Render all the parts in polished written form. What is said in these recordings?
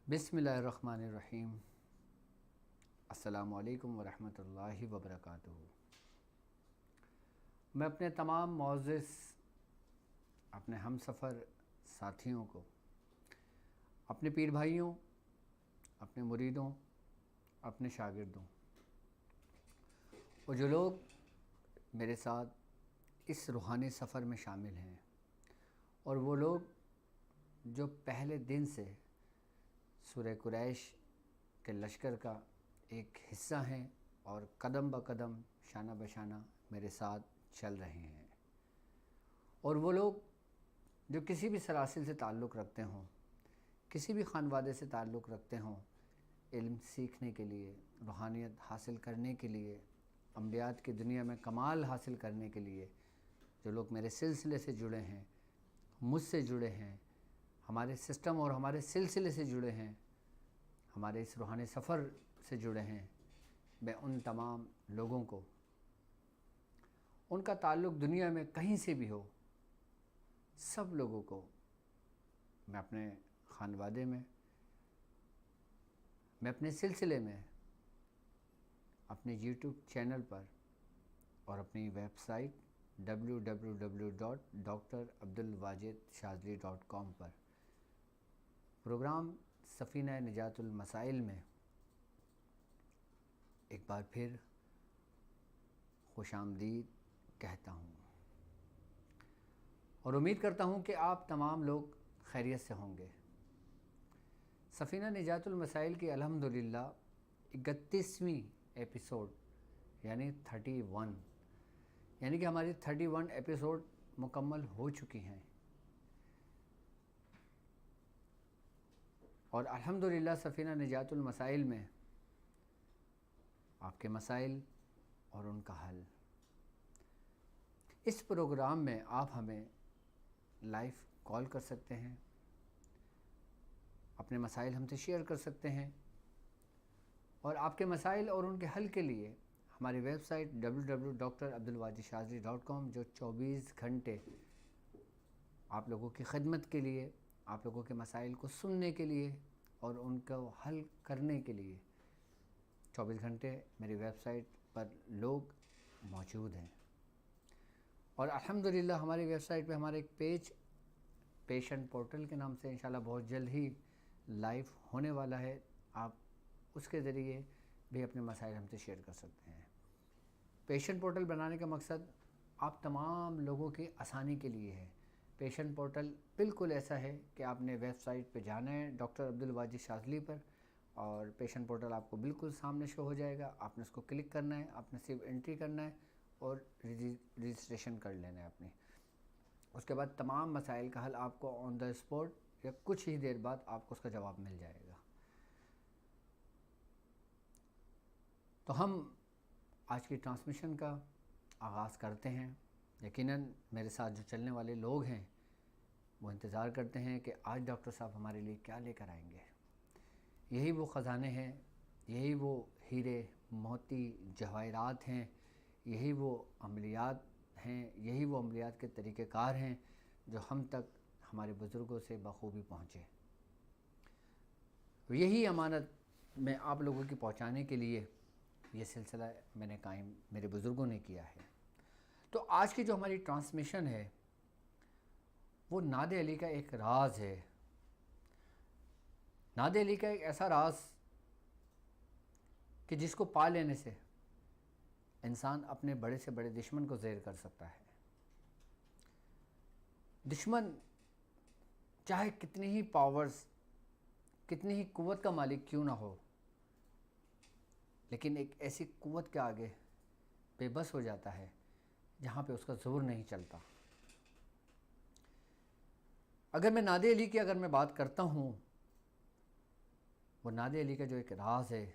बिस्मिल्लाहिर्रहमानिर्रहीम। अस्सलामुअलैकुम वरहमतुल्लाहि वबरकातुहू। मैं अपने तमाम मोअज़्ज़िज़ अपने हमसफ़र साथियों को, अपने पीर भाइयों, अपने मुरीदों, अपने शागिर्दों और जो लोग मेरे साथ इस रूहानी सफ़र में शामिल हैं और वो लोग जो पहले दिन से सूरह कुरैश के लश्कर का एक हिस्सा हैं और कदम ब कदम शाना बशाना मेरे साथ चल रहे हैं, और वो लोग जो किसी भी सलासिल से ताल्लुक़ रखते हों, किसी भी ख़ानवादे से ताल्लुक़ रखते हों, इल्म सीखने के लिए, रूहानियत हासिल करने के लिए, अम्बियात की दुनिया में कमाल हासिल करने के लिए जो लोग मेरे सिलसिले से जुड़े हैं, मुझसे जुड़े हैं, हमारे सिस्टम और हमारे सिलसिले से जुड़े हैं, हमारे इस रूहानी सफ़र से जुड़े हैं, मैं उन तमाम लोगों को, उनका ताल्लुक़ दुनिया में कहीं से भी हो, सब लोगों को मैं अपने ख़ानवादे में, मैं अपने सिलसिले में, अपने यूट्यूब चैनल पर और अपनी वेबसाइट www.drabdulwajidshazli.com पर प्रोग्राम सफ़ीना निजातुल मसाइल में एक बार फिर खुशामदीद कहता हूँ और उम्मीद करता हूँ कि आप तमाम लोग खैरियत से होंगे। सफ़ीना निजातुल मसाइल की अल्हम्दुलिल्लाह 31वीं एपिसोड यानी 31, यानी कि हमारी 31 एपिसोड मुकम्मल हो चुकी हैं और अल्हम्दुलिल्लाह सफ़ीना निजातुल मसाइल में आपके मसाइल और उनका हल। इस प्रोग्राम में आप हमें लाइव कॉल कर सकते हैं, अपने मसाइल हमसे शेयर कर सकते हैं और आपके मसाइल और उनके हल के लिए हमारी वेबसाइट www.drabdulwajidshazli.com जो 24 घंटे आप लोगों की खिदमत के लिए, आप लोगों के मसाइल को सुनने के लिए और उनको हल करने के लिए 24 घंटे मेरी वेबसाइट पर लोग मौजूद हैं। और अल्हम्दुलिल्लाह हमारी वेबसाइट पे हमारा एक पेज पेशेंट पोर्टल के नाम से इंशाल्लाह बहुत जल्द ही लाइव होने वाला है। आप उसके ज़रिए भी अपने मसाइल हमसे शेयर कर सकते हैं। पेशेंट पोर्टल बनाने का मकसद आप तमाम लोगों की आसानी के लिए है। पेशेंट पोर्टल बिल्कुल ऐसा है कि आपने वेबसाइट पे जाना है डॉक्टर अब्दुल वाजिद शाज़ली पर और पेशेंट पोर्टल आपको बिल्कुल सामने शो हो जाएगा। आपने उसको क्लिक करना है, आपने सिर्फ एंट्री करना है और रजिस्ट्रेशन कर लेना है अपनी। उसके बाद तमाम मसाइल का हल आपको ऑन द स्पॉट या कुछ ही देर बाद आपको उसका जवाब मिल जाएगा। तो हम आज की ट्रांसमिशन का आगाज़ करते हैं। यकीनन मेरे साथ जो चलने वाले लोग हैं वो इंतज़ार करते हैं कि आज डॉक्टर साहब हमारे लिए क्या लेकर आएंगे। यही वो ख़जाने हैं, यही वो हीरे मोती जवाहरात हैं, यही वो अमलियात हैं, यही वो अमलियात के तरीक़ेकार हैं जो हम तक हमारे बुज़ुर्गों से बखूबी पहुँचे। यही अमानत मैं आप लोगों की पहुँचाने के लिए ये सिलसिला मैंने कायम मेरे बुज़ुर्गों ने किया है। तो आज की जो हमारी ट्रांसमिशन है वो नादे अली का एक राज है। नादे अली का एक ऐसा राज कि जिसको पा लेने से इंसान अपने बड़े से बड़े दुश्मन को ज़ेर कर सकता है। दुश्मन चाहे कितनी ही पावर्स, कितनी ही कुव्वत का मालिक क्यों ना हो, लेकिन एक ऐसी कुव्वत के आगे बेबस हो जाता है जहाँ पे उसका ज़ोर नहीं चलता। अगर मैं नादे अली की अगर मैं बात करता हूँ, वो नादे अली का जो एक राज है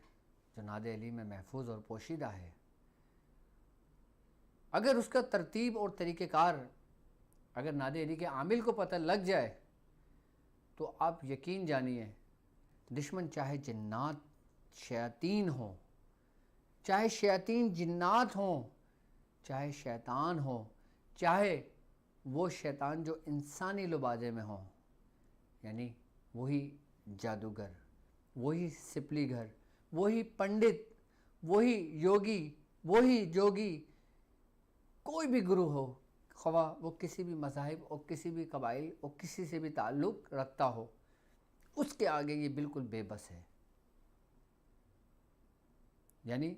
जो नादे अली में महफूज और पोशीदा है, अगर उसका तरतीब और तरीक़ेकार अगर नादे अली के आमिल को पता लग जाए तो आप यकीन जानिए दुश्मन चाहे जिन्नात शयातीन हो, चाहे शयातीन जिन्नात हों, चाहे शैतान हो, चाहे वो शैतान जो इंसानी लुबादे में हो, यानी वही जादूगर, वही सिपली घर, वही पंडित, वही योगी, वही जोगी, कोई भी गुरु हो, ख्वा वो किसी भी मज़ाहिब और किसी भी कबाइल और किसी से भी ताल्लुक़ रखता हो, उसके आगे ये बिल्कुल बेबस है। यानी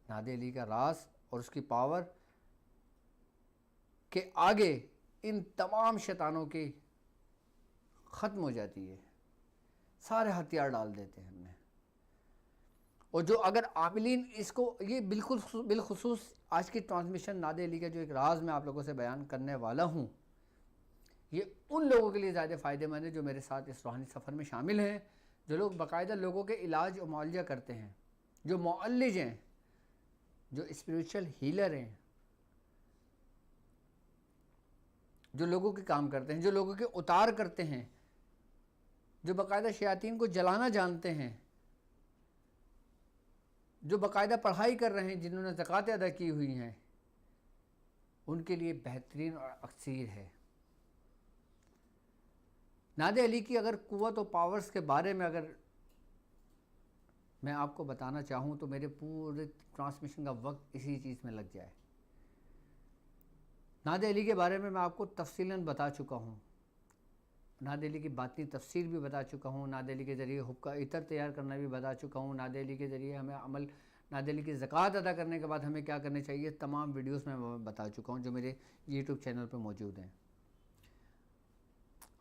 नादे अली का राज और उसकी पावर के आगे इन तमाम शैतानों की ख़त्म हो जाती है, सारे हथियार डाल देते हैं हमने। और जो अगर आमिलीन इसको, ये बिलखुसूस आज की ट्रांसमिशन नादे अली का जो एक राज मैं आप लोगों से बयान करने वाला हूँ, ये उन लोगों के लिए ज़्यादा फ़ायदेमंद है जो मेरे साथ इस रूहानी सफ़र में शामिल हैं, जो लोग बाकायदा लोगों के इलाज और मुआलजा करते हैं, जो मुअल्लिज हैं, जो स्पिरिचुअल हीलर हैं, जो लोगों के काम करते हैं, जो लोगों के उतार करते हैं, जो बाकायदा शयातीन को जलाना जानते हैं, जो बाकायदा पढ़ाई कर रहे हैं, जिन्होंने ज़कात अदा की हुई हैं, उनके लिए बेहतरीन और अक्सीर है। नादे अली की अगर कुव्वत और पावर्स के बारे में अगर मैं आपको बताना चाहूँ तो मेरे पूरे ट्रांसमिशन का वक्त इसी चीज़ में लग जाए। नादे अली के बारे में मैं आपको तफसीलन बता चुका हूँ, नादे अली की बातनी तफसीर भी बता चुका हूँ, नादे अली के ज़रिए हुक्म का इतर तैयार करना भी बता चुका हूँ, नादे अली के ज़रिए हमें अमल, नादे अली की ज़कात अदा करने के बाद हमें क्या करना चाहिए, तमाम वीडियोस में मैं बता चुका हूँ जो मेरे यूट्यूब चैनल पर मौजूद हैं।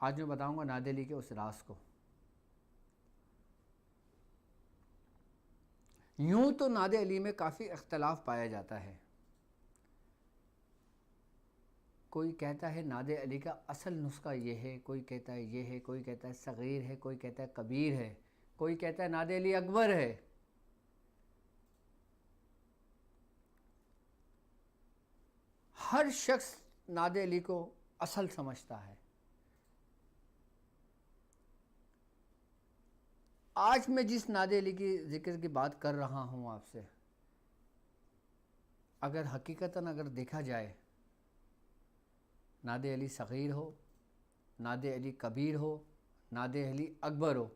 आज मैं बताऊँगा नादे अली के उस राज को। यूँ तो नादे अली में काफ़ी इख्तलाफ पाया जाता है। कोई कहता है नादे अली का असल नुस्खा ये है, कोई कहता है ये है, कोई कहता है सग़ीर है, कोई कहता है कबीर है, कोई कहता है नादे अली अकबर है। हर शख्स नादे अली को असल समझता है। आज मैं जिस नादे अली की ज़िक्र की बात कर रहा हूँ आपसे, अगर हकीकतन अगर देखा जाए, नादे अली सग़ीर हो, नादे अली कबीर हो, नादे अली अकबर हो,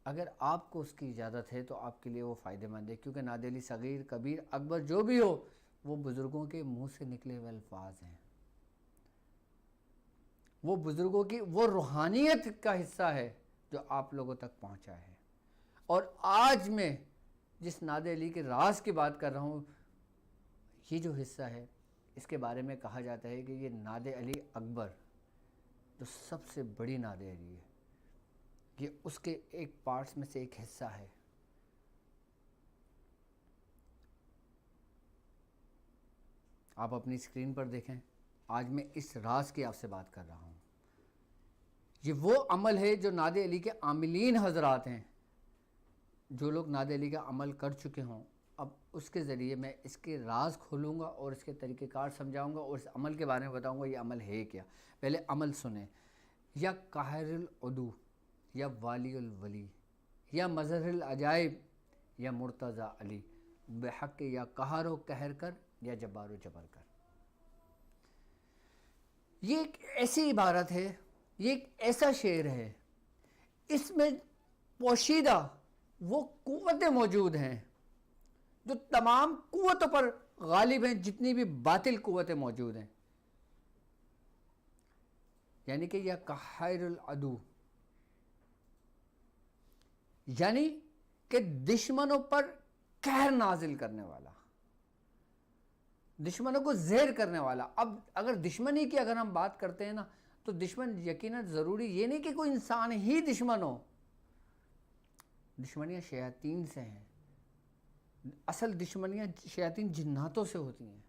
अगर आपको उसकी इजाज़त है तो आपके लिए वो फ़ायदेमंद है, क्योंकि नादे अली सग़ीर, कबीर, अकबर जो भी हो, वो बुज़ुर्गों के मुँह से निकले हुए अल्फाज हैं। वो बुज़ुर्गों की वो रूहानियत का हिस्सा है जो आप लोगों तक पहुंचा है। और आज मैं जिस नादे अली के राज की बात कर रहा हूँ, ये जो हिस्सा है, इसके बारे में कहा जाता है कि ये नादे अली अकबर जो सबसे बड़ी नादे अली है, ये उसके एक पार्ट्स में से एक हिस्सा है। आप अपनी स्क्रीन पर देखें, आज मैं इस राज की आपसे बात कर रहा हूँ। ये वो अमल है जो नादे अली के आमिलीन हजरात हैं, जो लोग नादे अली का अमल कर चुके हों, अब उसके ज़रिए मैं इसके राज खोलूँगा और इसके तरीक़ेकार समझाऊँगा और इस अमल के बारे में बताऊँगा ये अमल है क्या। पहले अमल सुने। या काहिरुल उदू, या वालियुल वली, या मज़हरुल अजाइब, या मुर्तज़ा अली, बेहक़ या कहरो कहर कर, या जब्बारो जबर कर। ये एक ऐसी इबारत है, ये एक ऐसा शेर है, इसमें पोशीदा वो कुव्वतें मौजूद हैं जो तमाम कुव्वतों पर गालिब हैं, जितनी भी बातिल कुव्वतें मौजूद हैं। यानी कि यह काहिरुल अदू, यानी कि दुश्मनों पर कहर नाजिल करने वाला, दुश्मनों को ज़ेर करने वाला। अब अगर दुश्मनी की अगर हम बात करते हैं ना, तो दुश्मन यकीनन ज़रूरी ये नहीं कि कोई इंसान ही दुश्मन हो। दुश्मनियाँ शयातीन से हैं, असल दुश्मनियाँ शयातीन जिन्नातों से होती हैं।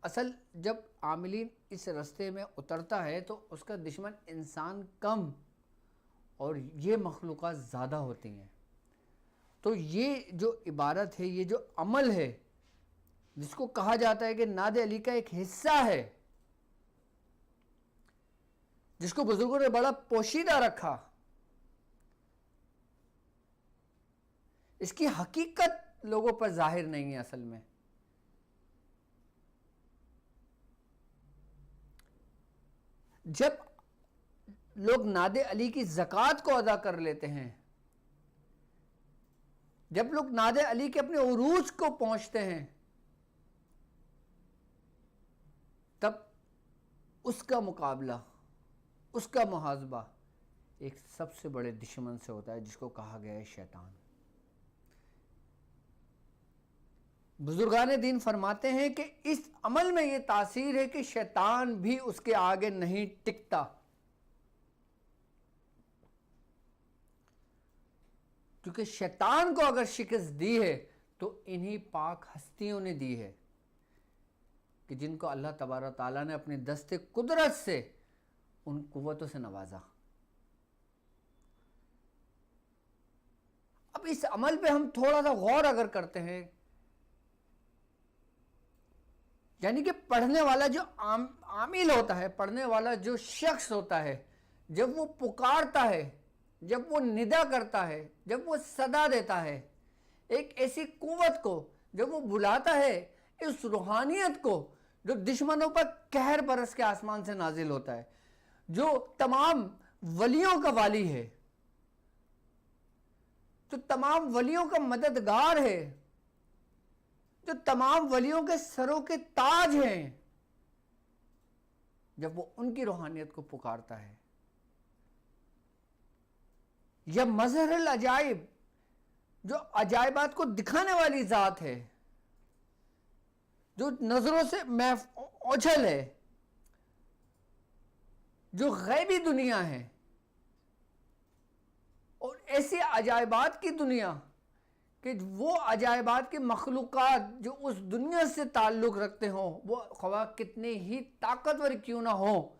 असल जब आमिलीन इस रास्ते में उतरता है तो उसका दुश्मन इंसान कम और ये मखलूक़ात ज़्यादा होती हैं। तो ये जो इबारत है, ये जो अमल है, जिसको कहा जाता है कि नादे अली का एक हिस्सा है, जिसको बुजुर्गों ने बड़ा पोशीदा रखा, इसकी हकीकत लोगों पर जाहिर नहीं है। असल में जब लोग नादे अली की ज़कात को अदा कर लेते हैं जब लोग नादे अली के अपने उरूज को पहुंचते हैं, तब उसका मुकाबला, उसका मुहाजबा एक सबसे बड़े दुश्मन से होता है, जिसको कहा गया है शैतान। बुजुर्गान दीन फरमाते हैं कि इस अमल में यह तासीर है कि शैतान भी उसके आगे नहीं टिकता। क्योंकि शैतान को अगर शिकस्त दी है तो इन्हीं पाक हस्तियों ने दी है कि जिनको अल्लाह तबारक ताला ने अपनी दस्ते कुदरत से उन कुव्वतों से नवाजा। अब इस अमल पे हम थोड़ा सा गौर अगर करते हैं, यानी कि पढ़ने वाला जो आमिल होता है, पढ़ने वाला जो शख्स होता है, जब वो पुकारता है, जब वो निदा करता है, जब वो सदा देता है, एक ऐसी कुव्वत को जब वो बुलाता है, इस रूहानियत को जो दुश्मनों पर कहर बरस के आसमान से नाजिल होता है, जो तमाम वलियों का वाली है, जो तमाम वलियों का मददगार है, जो तमाम वलियों के सरों के ताज हैं, जब वो उनकी रूहानियत को पुकारता है, यह मज़हरुल अजाइब, जो अजाइबात को दिखाने वाली ज़ात है, जो नजरों से ओझल है, जो गैबी दुनिया है, और ऐसी अजाइबात की दुनिया कि वो अजाइबात की मखलूक़ात जो उस दुनिया से ताल्लुक़ रखते हों, वो ख्वाह कितने ही ताकतवर क्यों ना हो,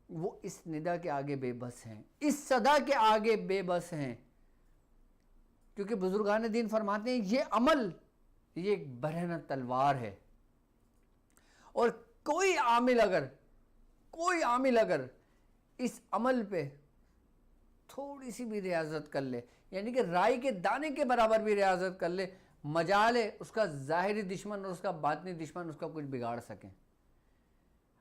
वो इस निदा के आगे बेबस हैं, इस सदा के आगे बेबस हैं। क्योंकि बुजुर्गान दीन फरमाते हैं ये अमल, ये एक बरहना तलवार है, और कोई आमिल अगर इस अमल पे थोड़ी सी भी रियाजत कर ले, यानी कि राई के दाने के बराबर भी रियाजत कर ले, मजाल है उसका ज़ाहिरी दुश्मन और उसका बातनी दुश्मन उसका कुछ बिगाड़ सकें।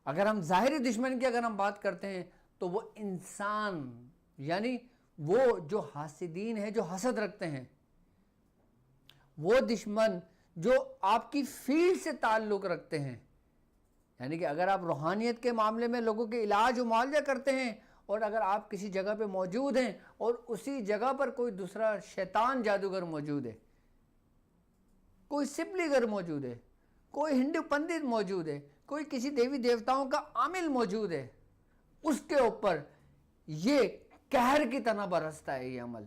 अगर हम ज़ाहिरी दुश्मन की अगर हम बात करते हैं तो वो इंसान, यानी वो जो हासिदीन है, जो हसद रखते हैं, वो दुश्मन जो आपकी फील्ड से ताल्लुक़ रखते हैं, यानी कि अगर आप रूहानियत के मामले में लोगों के इलाज और मुआवजा करते हैं, और अगर आप किसी जगह पे मौजूद हैं और उसी जगह पर कोई दूसरा शैतान जादूगर मौजूद है, कोई सिपलीगर मौजूद है, कोई हिंदू पंडित मौजूद है, कोई किसी देवी देवताओं का आमिल मौजूद है, उसके ऊपर ये कहर की तरह बरसता है ये अमल।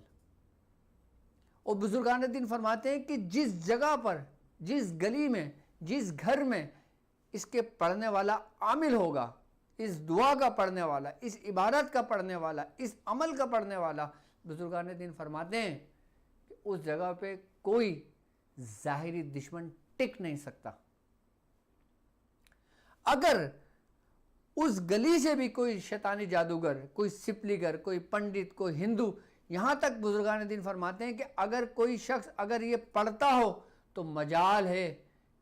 और बुजुर्गान दीन फरमाते हैं कि जिस जगह पर, जिस गली में, जिस घर में इसके पढ़ने वाला आमिल होगा, इस दुआ का पढ़ने वाला, इस इबादत का पढ़ने वाला, इस अमल का पढ़ने वाला, बुजुर्गान दीन फरमाते हैं कि उस जगह पे कोई ज़ाहिरी दुश्मन टिक नहीं सकता। अगर उस गली से भी कोई शैतानी जादूगर, कोई सिपलीगर, कोई पंडित, कोई हिंदू, यहाँ तक बुजुर्गान दीन फरमाते हैं कि अगर कोई शख्स अगर ये पढ़ता हो तो मजाल है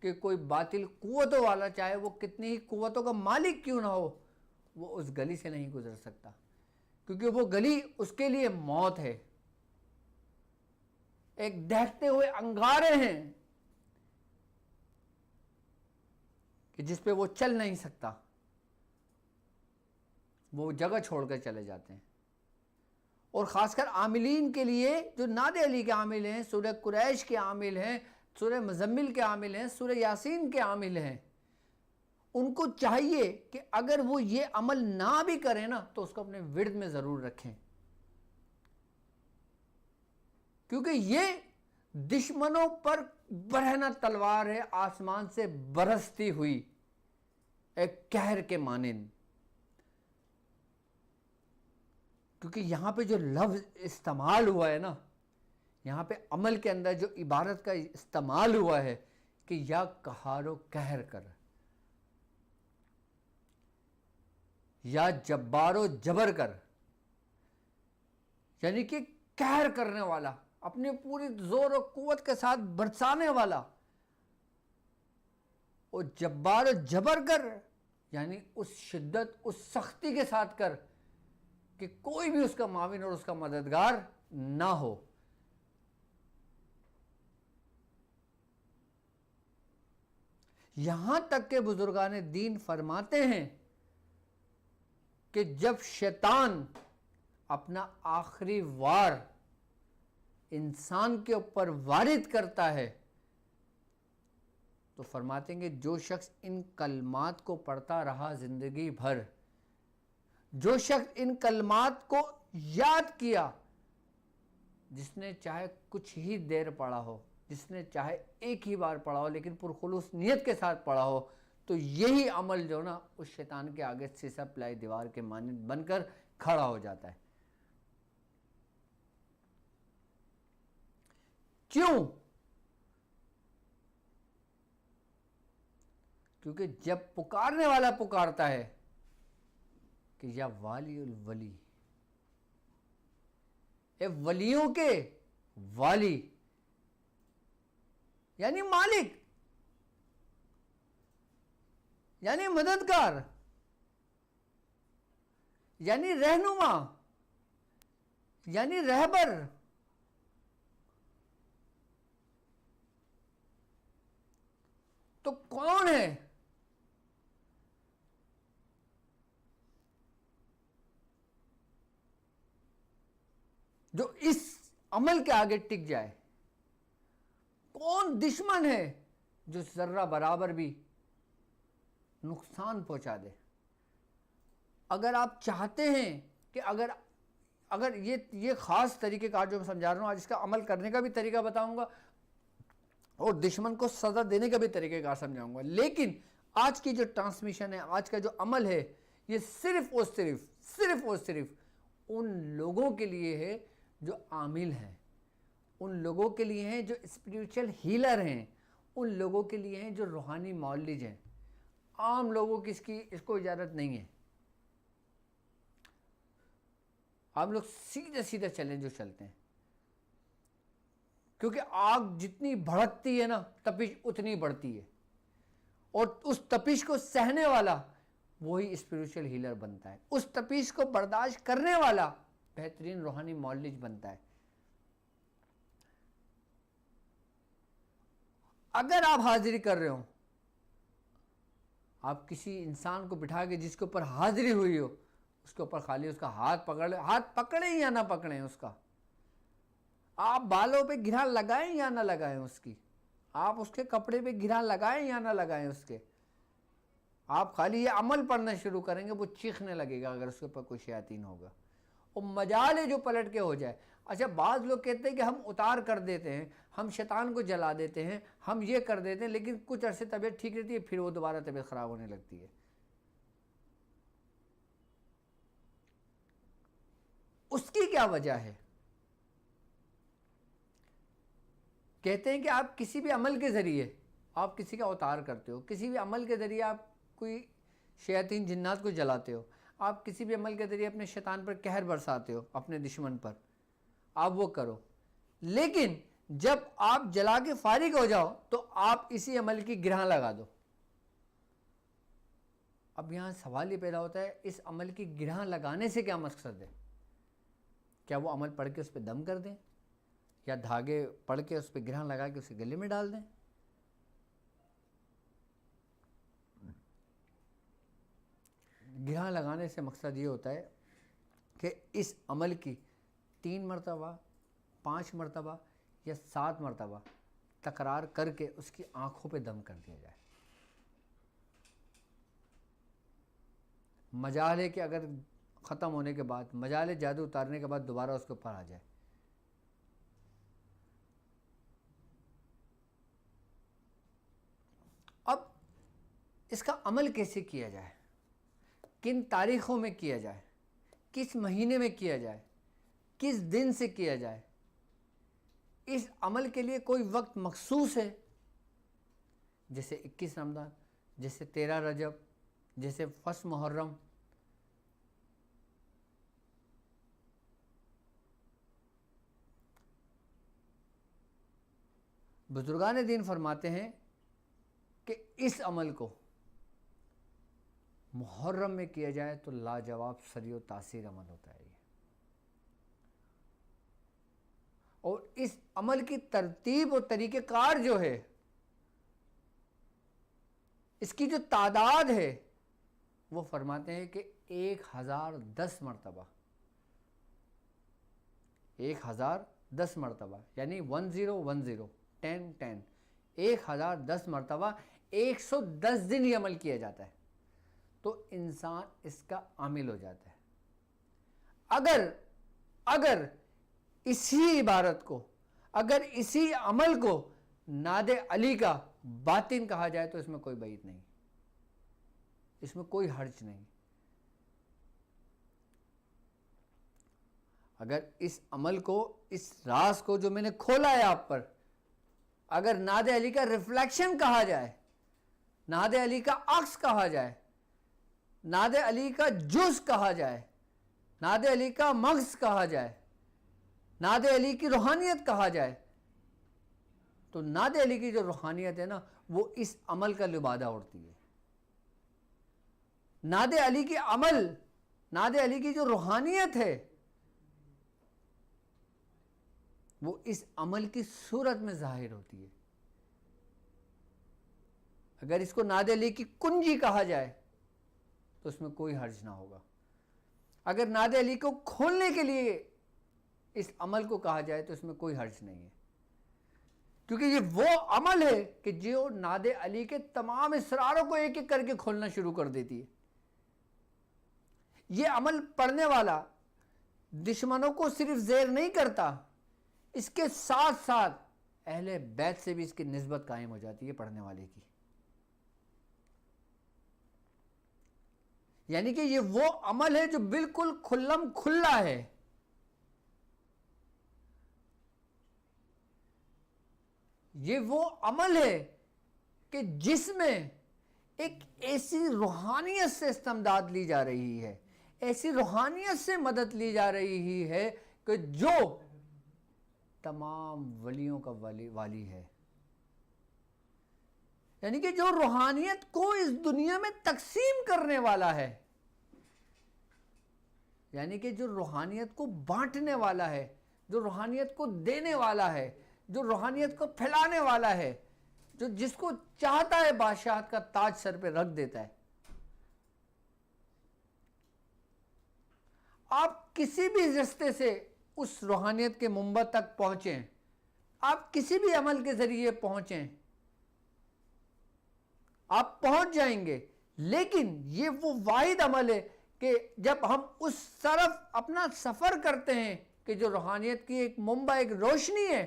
कि कोई बातिल कुव्वतों वाला, चाहे वो कितनी ही कुव्वतों का मालिक क्यों ना हो, वो उस गली से नहीं गुजर सकता, क्योंकि वो गली उसके लिए मौत है, एक दहकते हुए अंगारे हैं कि जिस पे वो चल नहीं सकता, वो जगह छोड़कर चले जाते हैं। और ख़ासकर आमिलीन के लिए जो नादे अली के आमिल हैं, सूरह कुरैश के आमिल हैं, सूरह मुज़म्मिल के आमिल हैं, सूरह यासीन के आमिल हैं, उनको चाहिए कि अगर वो ये अमल ना भी करें ना तो उसको अपने विर्द में ज़रूर रखें, क्योंकि ये दुश्मनों पर बरहना तलवार है, आसमान से बरसती हुई एक कहर के मानिंद। क्योंकि यहाँ पे जो लफ्ज़ इस्तेमाल हुआ है ना, यहाँ पे अमल के अंदर जो इबारत का इस्तेमाल हुआ है कि या कहारो कहर कर, या जब्बारो जबर कर, यानी कि कहर करने वाला, अपने पूरी जोर और कुव्वत के साथ बरसाने वाला, और जब्बारो जबर कर यानी उस शिद्दत, उस सख्ती के साथ कर कि कोई भी उसका माविन और उसका मददगार ना हो। यहां तक के बुजुर्गान दीन फरमाते हैं कि जब शैतान अपना आखिरी वार इंसान के ऊपर वारिद करता है तो फरमाते हैं कि जो शख्स इन कलमात को पढ़ता रहा जिंदगी भर, जो शख्स इन कलमात को याद किया, जिसने चाहे कुछ ही देर पढ़ा हो, जिसने चाहे एक ही बार पढ़ा हो लेकिन पुरखुलूस नियत के साथ पढ़ा हो, तो यही अमल जो ना उस शैतान के आगे शीशा प्लाई दीवार के मानंद बनकर खड़ा हो जाता है। क्यों? क्योंकि जब पुकारने वाला पुकारता है कि या वाली उल वली, ए वलियों के वाली यानी मालिक, यानी मददगार, यानी रहनुमा, यानी रहबर, तो कौन है? जो इस अमल के आगे टिक जाए? कौन दुश्मन है जो जर्रा बराबर भी नुकसान पहुंचा दे? अगर आप चाहते हैं कि अगर ये खास तरीके का जो मैं समझा रहा हूं आज, इसका अमल करने का भी तरीका बताऊंगा और दुश्मन को सजा देने का भी तरीकेकार समझाऊंगा, लेकिन आज की जो ट्रांसमिशन है, आज का जो अमल है, ये सिर्फ और सिर्फ उन लोगों के लिए है जो आमिल हैं, उन लोगों के लिए हैं जो स्पिरिचुअल हीलर हैं, उन लोगों के लिए हैं जो रूहानी मौलिज हैं। आम लोगों की इसको इजाज़त नहीं है। आप लोग सीधे सीधे चलें जो चलते हैं, क्योंकि आग जितनी भड़कती है ना, तपिश उतनी बढ़ती है, और उस तपिश को सहने वाला वही स्पिरिचुअल हीलर बनता है। उस तपिश को बर्दाश्त करने वाला बेहतरीन रूहानी मौलिज बनता है। अगर आप हाजिरी कर रहे हो, आप किसी इंसान को बिठा के जिसके ऊपर हाजिरी हुई हो, उसके ऊपर खाली उसका हाथ पकड़ ले, हाथ पकड़े या ना पकड़े उसका, आप बालों पे गिरा लगाएं या ना लगाएं उसकी, आप उसके कपड़े पे गिरा लगाएं या ना लगाएं उसके, आप खाली ये अमल पढ़ना शुरू करेंगे, वो चीखने लगेगा अगर उसके ऊपर कोई शैतान होगा, और मजाल जो पलट के हो जाए। अच्छा, बाज़ लोग कहते हैं कि हम उतार कर देते हैं, हम शैतान को जला देते हैं, हम ये कर देते हैं, लेकिन कुछ अरसे तबीयत ठीक रहती है, फिर वो दोबारा तबीयत ख़राब होने लगती है। उसकी क्या वजह है? कहते हैं कि आप किसी भी अमल के ज़रिए आप किसी का उतार करते हो, किसी भी अमल के ज़रिए आप कोई शैतान जिन्नात को जलाते हो, आप किसी भी अमल के ज़रिए अपने शैतान पर कहर बरसाते हो, अपने दुश्मन पर, आप वो करो। लेकिन जब आप जला के फारिग हो जाओ तो आप इसी अमल की गिरह लगा दो। अब यहाँ सवाल ये पैदा होता है, इस अमल की गिरह लगाने से क्या मकसद है? क्या वो अमल पढ़ के उस पर दम कर दें, या धागे पढ़ के उस पर गिरह लगा के उसे गले में डाल दें? गिरह लगाने से मकसद ये होता है कि इस अमल की 3 मरतबा, 5 मरतबा या 7 मरतबा तकरार करके उसकी आंखों पे दम कर दिया जाए। मजाल है कि अगर ख़त्म होने के बाद, मजाल जादू उतारने के बाद दोबारा उसके ऊपर आ जाए। अब इसका अमल कैसे किया जाए, किन तारीख़ों में किया जाए, किस महीने में किया जाए, किस दिन से किया जाए? इस अमल के लिए कोई वक्त मखसूस है? जैसे 21 रमज़ान, जैसे 13 रजब, जैसे 1 मुहर्रम? बुजुर्गान दीन फरमाते हैं कि इस अमल को मुहर्रम में किया जाए तो लाजवाब सरियो तासीर अमल होता है ये। और इस अमल की तरतीब और तरीक़ेकार जो है इसकी जो तादाद है वो फरमाते हैं कि 1010 मरतबा, 1010 मरतबा, यानी 1010 10 10, 1010 मरतबा 110 दिन ये अमल किया जाता है, तो इंसान इसका आमिल हो जाता है। अगर इसी इबारत को, अगर इसी अमल को नादे अली का बातिन कहा जाए तो इसमें कोई बईद नहीं, इसमें कोई हर्ज नहीं। अगर इस अमल को, इस राज को जो मैंने खोला है आप पर, अगर नादे अली का रिफ्लेक्शन कहा जाए, नादे अली का अक्स कहा जाए, नादे अली का जुज कहा जाए, नादे अली का मग्ज कहा जाए, नादे अली की रूहानियत कहा जाए, तो नादे अली की जो रूहानियत है ना, वो इस अमल का लिबादा उड़ती है। नादे अली की अमल, नादे अली की जो रूहानियत है वो इस अमल की सूरत में जाहिर होती है। अगर इसको नादे अली की कुंजी कहा जाए तो उसमें कोई हर्ज ना होगा। अगर नादे अली को खोलने के लिए इस अमल को कहा जाए तो इसमें कोई हर्ज नहीं है, क्योंकि ये वो अमल है कि जो नादे अली के तमाम इसरारों को एक एक करके खोलना शुरू कर देती है। ये अमल पढ़ने वाला दुश्मनों को सिर्फ ज़ेर नहीं करता, इसके साथ साथ अहले बैत से भी इसकी निस्बत कायम हो जाती है पढ़ने वाले की। यानी कि ये वो अमल है जो बिल्कुल खुल्लम खुल्ला है। ये वो अमल है कि जिसमें एक ऐसी रूहानियत से इस्तेमदाद ली जा रही है, ऐसी रूहानियत से मदद ली जा रही है कि जो तमाम वलियों का वाली है। यानी कि जो रूहानियत को इस दुनिया में तकसीम करने वाला है, यानी कि जो रूहानियत को बांटने वाला है, जो रूहानियत को देने वाला है, जो रूहानियत को फैलाने वाला है, जो जिसको चाहता है बादशाहत का ताज सर पे रख देता है। आप किसी भी रास्ते से उस रूहानियत के मुंबा तक पहुंचें, आप किसी भी अमल के जरिए पहुंचें, आप पहुंच जाएंगे। लेकिन ये वो वाहिद अमल है कि जब हम उस तरफ अपना सफर करते हैं कि जो रूहानियत की एक मुंबा, एक रोशनी है,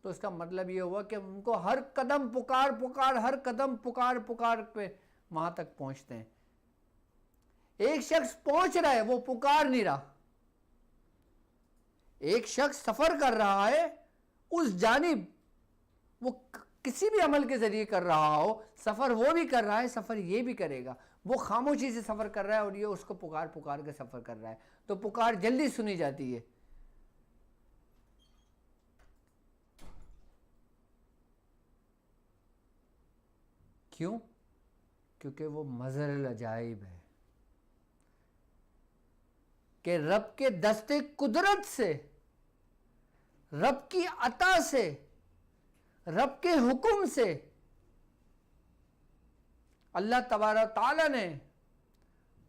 तो इसका मतलब ये हुआ कि उनको हर कदम पुकार पुकार, हर कदम पुकार पुकार पे वहां तक पहुंचते हैं। एक शख्स पहुंच रहा है, वो पुकार नहीं रहा। एक शख्स सफर कर रहा है उस जानिब, वो किसी भी अमल के जरिए कर रहा हो, सफर वो भी कर रहा है, सफर ये भी करेगा। वो खामोशी से सफर कर रहा है और ये उसको पुकार पुकार के सफर कर रहा है, तो पुकार जल्दी सुनी जाती है। क्यों? क्योंकि वो मज़हरुल अजाइब है कि रब के दस्ते कुदरत से, रब की अता से, रब के हुक्म से अल्लाह तबारक ताला ने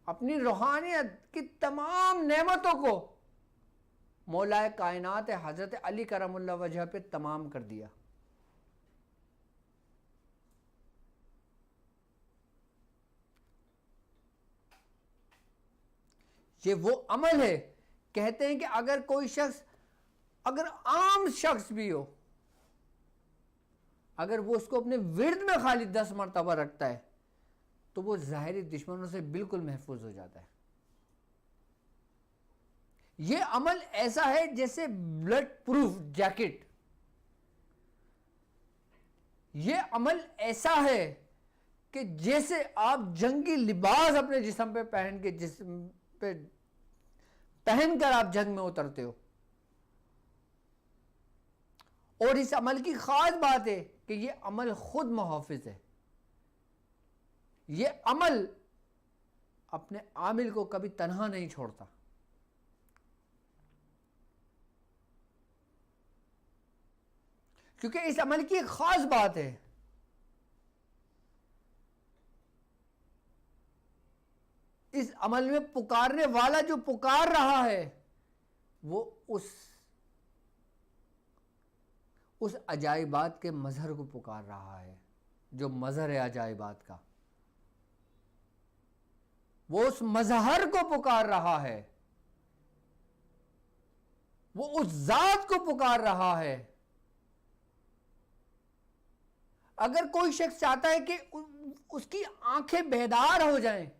अपनी रूहानियत की तमाम नेमतों को मौलाए कायनात हज़रत अली करमुल्लाह वजह पे तमाम कर दिया। ये वो अमल है, कहते हैं कि अगर कोई शख्स, अगर आम शख्स भी हो, अगर वो उसको अपने विर्द में खाली 10 मरतबा रखता है तो वो ज़ाहिरी दुश्मनों से बिल्कुल महफूज हो जाता है। ये अमल ऐसा है जैसे ब्लड प्रूफ जैकेट। ये अमल ऐसा है कि जैसे आप जंगी लिबास अपने जिस्म पे पहन के, जिस्म पे पहनकर आप जंग में उतरते हो। और इस अमल की खास बात है कि ये अमल खुद मुहाफिज है। ये अमल अपने आमिल को कभी तन्हा नहीं छोड़ता। क्योंकि इस अमल की एक खास बात है अमल में पुकारने वाला जो पुकार रहा है वो उस अजाइबात के मजहर को पुकार रहा है, जो मजहर है अजाइबात का, वो उस मजहर को पुकार रहा है, वो उस जात को पुकार रहा है। अगर कोई शख्स चाहता है कि उसकी आंखें बेदार हो जाएं,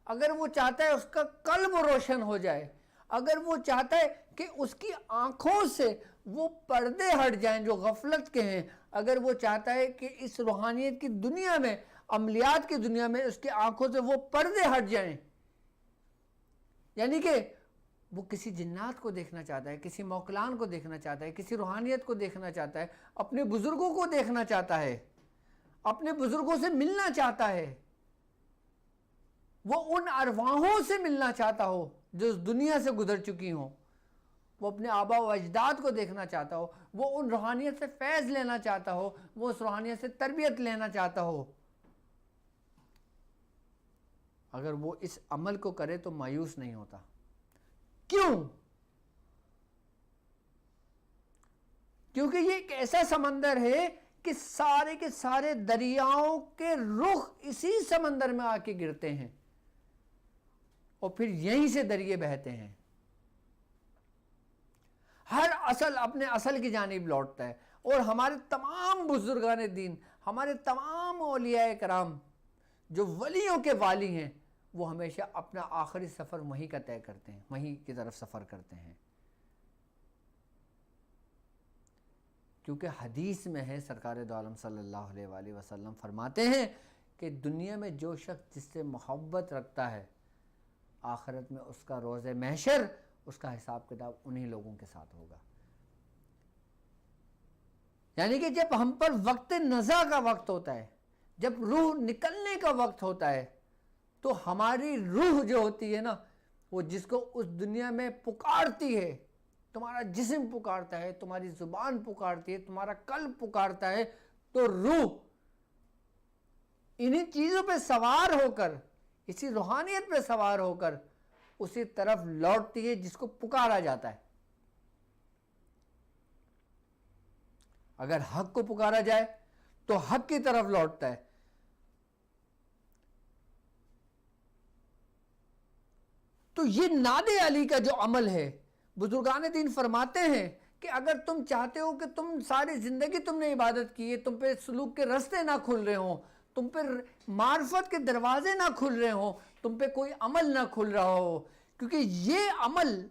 अगर वो चाहता है उसका कल्ब रोशन हो जाए, अगर वो चाहता है कि उसकी आंखों से वो पर्दे हट जाएं जो गफलत के हैं, अगर वो चाहता है कि इस रूहानियत की दुनिया में, अमलियात की दुनिया में उसकी आंखों से वो पर्दे हट जाएं, यानी कि वो किसी जिन्नात को देखना चाहता है, किसी मौकलान को देखना चाहता है, किसी रूहानियत को देखना चाहता है, अपने बुजुर्गों को देखना चाहता है, अपने बुजुर्गों से मिलना चाहता है, वो उन अरवाहों से मिलना चाहता हो जो इस दुनिया से गुजर चुकी हो, वो अपने आबा व अजदाद को देखना चाहता हो, वो उन रूहानियत से फैज़ लेना चाहता हो, वो उस रूहानियत से तरबियत लेना चाहता हो, अगर वो इस अमल को करे तो मायूस नहीं होता। क्यों? क्योंकि ये एक ऐसा समंदर है कि सारे के सारे दरियाओं के रुख इसी समंदर में आके गिरते हैं और फिर यहीं से दरिये बहते हैं। हर असल अपने असल की जानिब लौटता है। और हमारे तमाम बुजुर्गान दीन, हमारे तमाम औलिया कराम जो वलियों के वाली हैं, वो हमेशा अपना आखिरी सफ़र वहीं का तय करते हैं, वहीं की तरफ सफ़र करते हैं। क्योंकि हदीस में है, सरकार दो आलम सल्लल्लाहु अलैहि वसल्लम फरमाते हैं कि दुनिया में जो शख्स जिससे मोहब्बत रखता है, आखिरत में उसका रोज़े महशर, उसका हिसाब किताब उन्हीं लोगों के साथ होगा। यानी कि जब हम पर वक्त नज़ा का वक्त होता है, जब रूह निकलने का वक्त होता है, तो हमारी रूह जो होती है ना, वो जिसको उस दुनिया में पुकारती है, तुम्हारा जिस्म पुकारता है, तुम्हारी जुबान पुकारती है, तुम्हारा कल्ब पुकारता है, तो रूह इन्हीं चीज़ों पे सवार होकर, इसी रूहानियत पे सवार होकर उसी तरफ लौटती है जिसको पुकारा जाता है। अगर हक को पुकारा जाए तो हक की तरफ लौटता है। तो ये नादे अली का जो अमल है, बुजुर्गान दीन फरमाते हैं कि अगर तुम चाहते हो कि तुम सारी जिंदगी तुमने इबादत की है, तुम पे सलूक के रास्ते ना खुल रहे हो, तुम पे मार्फत के दरवाजे ना खुल रहे हो, तुम पे कोई अमल ना खुल रहा हो, क्योंकि ये अमल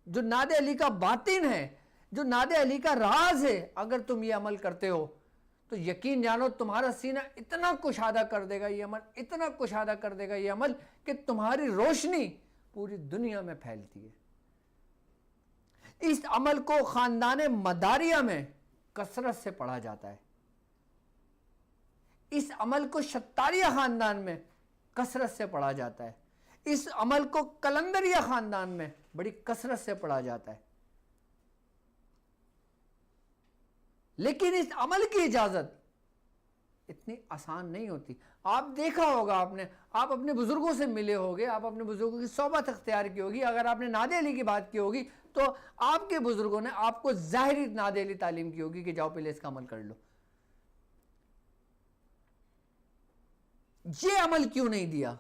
जो नादे अली का बातिन है, जो नादे अली का राज है, अगर तुम ये अमल करते हो तो यकीन जानो तुम्हारा सीना इतना कुशादा कर देगा ये अमल, इतना कुशादा कर देगा ये अमल कि तुम्हारी रोशनी पूरी दुनिया में फैलती है। इस अमल को खानदान मदारिया में कसरत से पढ़ा जाता है। इस अमल को शत्तारिया खानदान में कसरत से पढ़ा जाता है। इस अमल को कलंदरिया खानदान में बड़ी कसरत से पढ़ा जाता है। लेकिन इस अमल की इजाजत इतनी आसान नहीं होती। आप देखा होगा, आप अपने बुजुर्गों से मिले होंगे, आप अपने बुजुर्गों की सोबत अख्तियार की होगी। अगर आपने नादे अली की बात की होगी तो आपके बुजुर्गों ने आपको ज़ाहिरी नादे अली तालीम की होगी कि जाओ पहले इसका अमल कर लो। ये अमल क्यों नहीं दिया?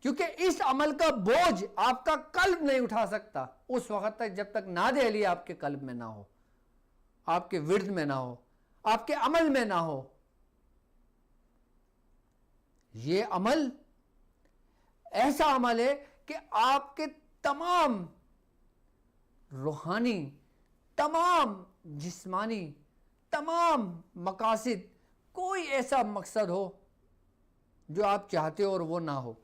क्योंकि इस अमल का बोझ आपका कल्ब नहीं उठा सकता उस वक्त तक जब तक नादे अली आपके कल्ब में ना हो, आपके विर्द में ना हो, आपके अमल में ना हो। ये अमल ऐसा अमल है कि आपके तमाम रूहानी, तमाम जिस्मानी, तमाम मकासिद, कोई ऐसा मकसद हो जो आप चाहते हो और वो ना हो,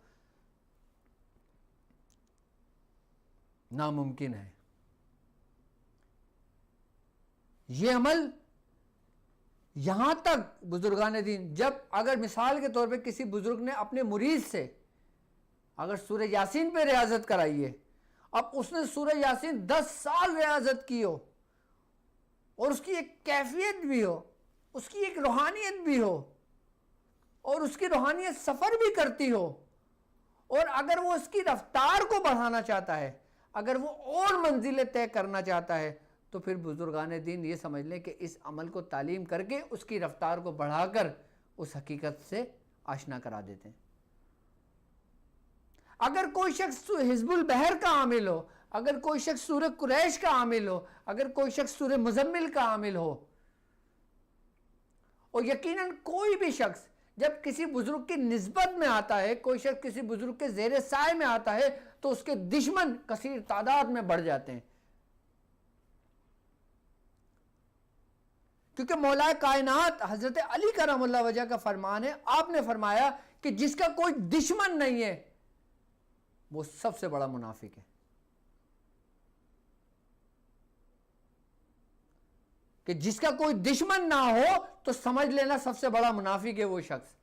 नामुमकिन है। ये अमल यहां तक बुजुर्गान दीन, जब अगर मिसाल के तौर पे किसी बुजुर्ग ने अपने मुरीद से अगर सूरह यासीन पे रियाजत कराई है, अब उसने सूरह यासीन 10 साल रियाजत की हो और उसकी एक कैफियत भी हो, उसकी एक रूहानियत भी हो और उसकी रूहानियत सफ़र भी करती हो, और अगर वो उसकी रफ्तार को बढ़ाना चाहता है, अगर वो और मंजिलें तय करना चाहता है, तो फिर बुजुर्गान दीन ये समझ लें कि इस अमल को तालीम करके उसकी रफ्तार को बढ़ाकर उस हकीकत से आशना करा देते हैं। अगर कोई शख्स हिजबुल बहर का आमिल हो, अगर कोई शख्स सूरह कुरैश का आमिल हो, अगर कोई शख्स सूरह मुजम्मिल का आमिल हो, और यकीनन कोई भी शख्स जब किसी बुजुर्ग की निस्बत में आता है, कोई शख्स किसी बुजुर्ग के ज़ेरे साए में आता है, तो उसके दुश्मन कसीर तादाद में बढ़ जाते हैं। क्योंकि मौलाए कायनात हजरत अली करमुल्लाह वजह का फरमान है, आपने फरमाया कि जिसका कोई दुश्मन नहीं है वो सबसे बड़ा मुनाफिक है। कि जिसका कोई दुश्मन ना हो तो समझ लेना सबसे बड़ा मुनाफिक है वो शख्स।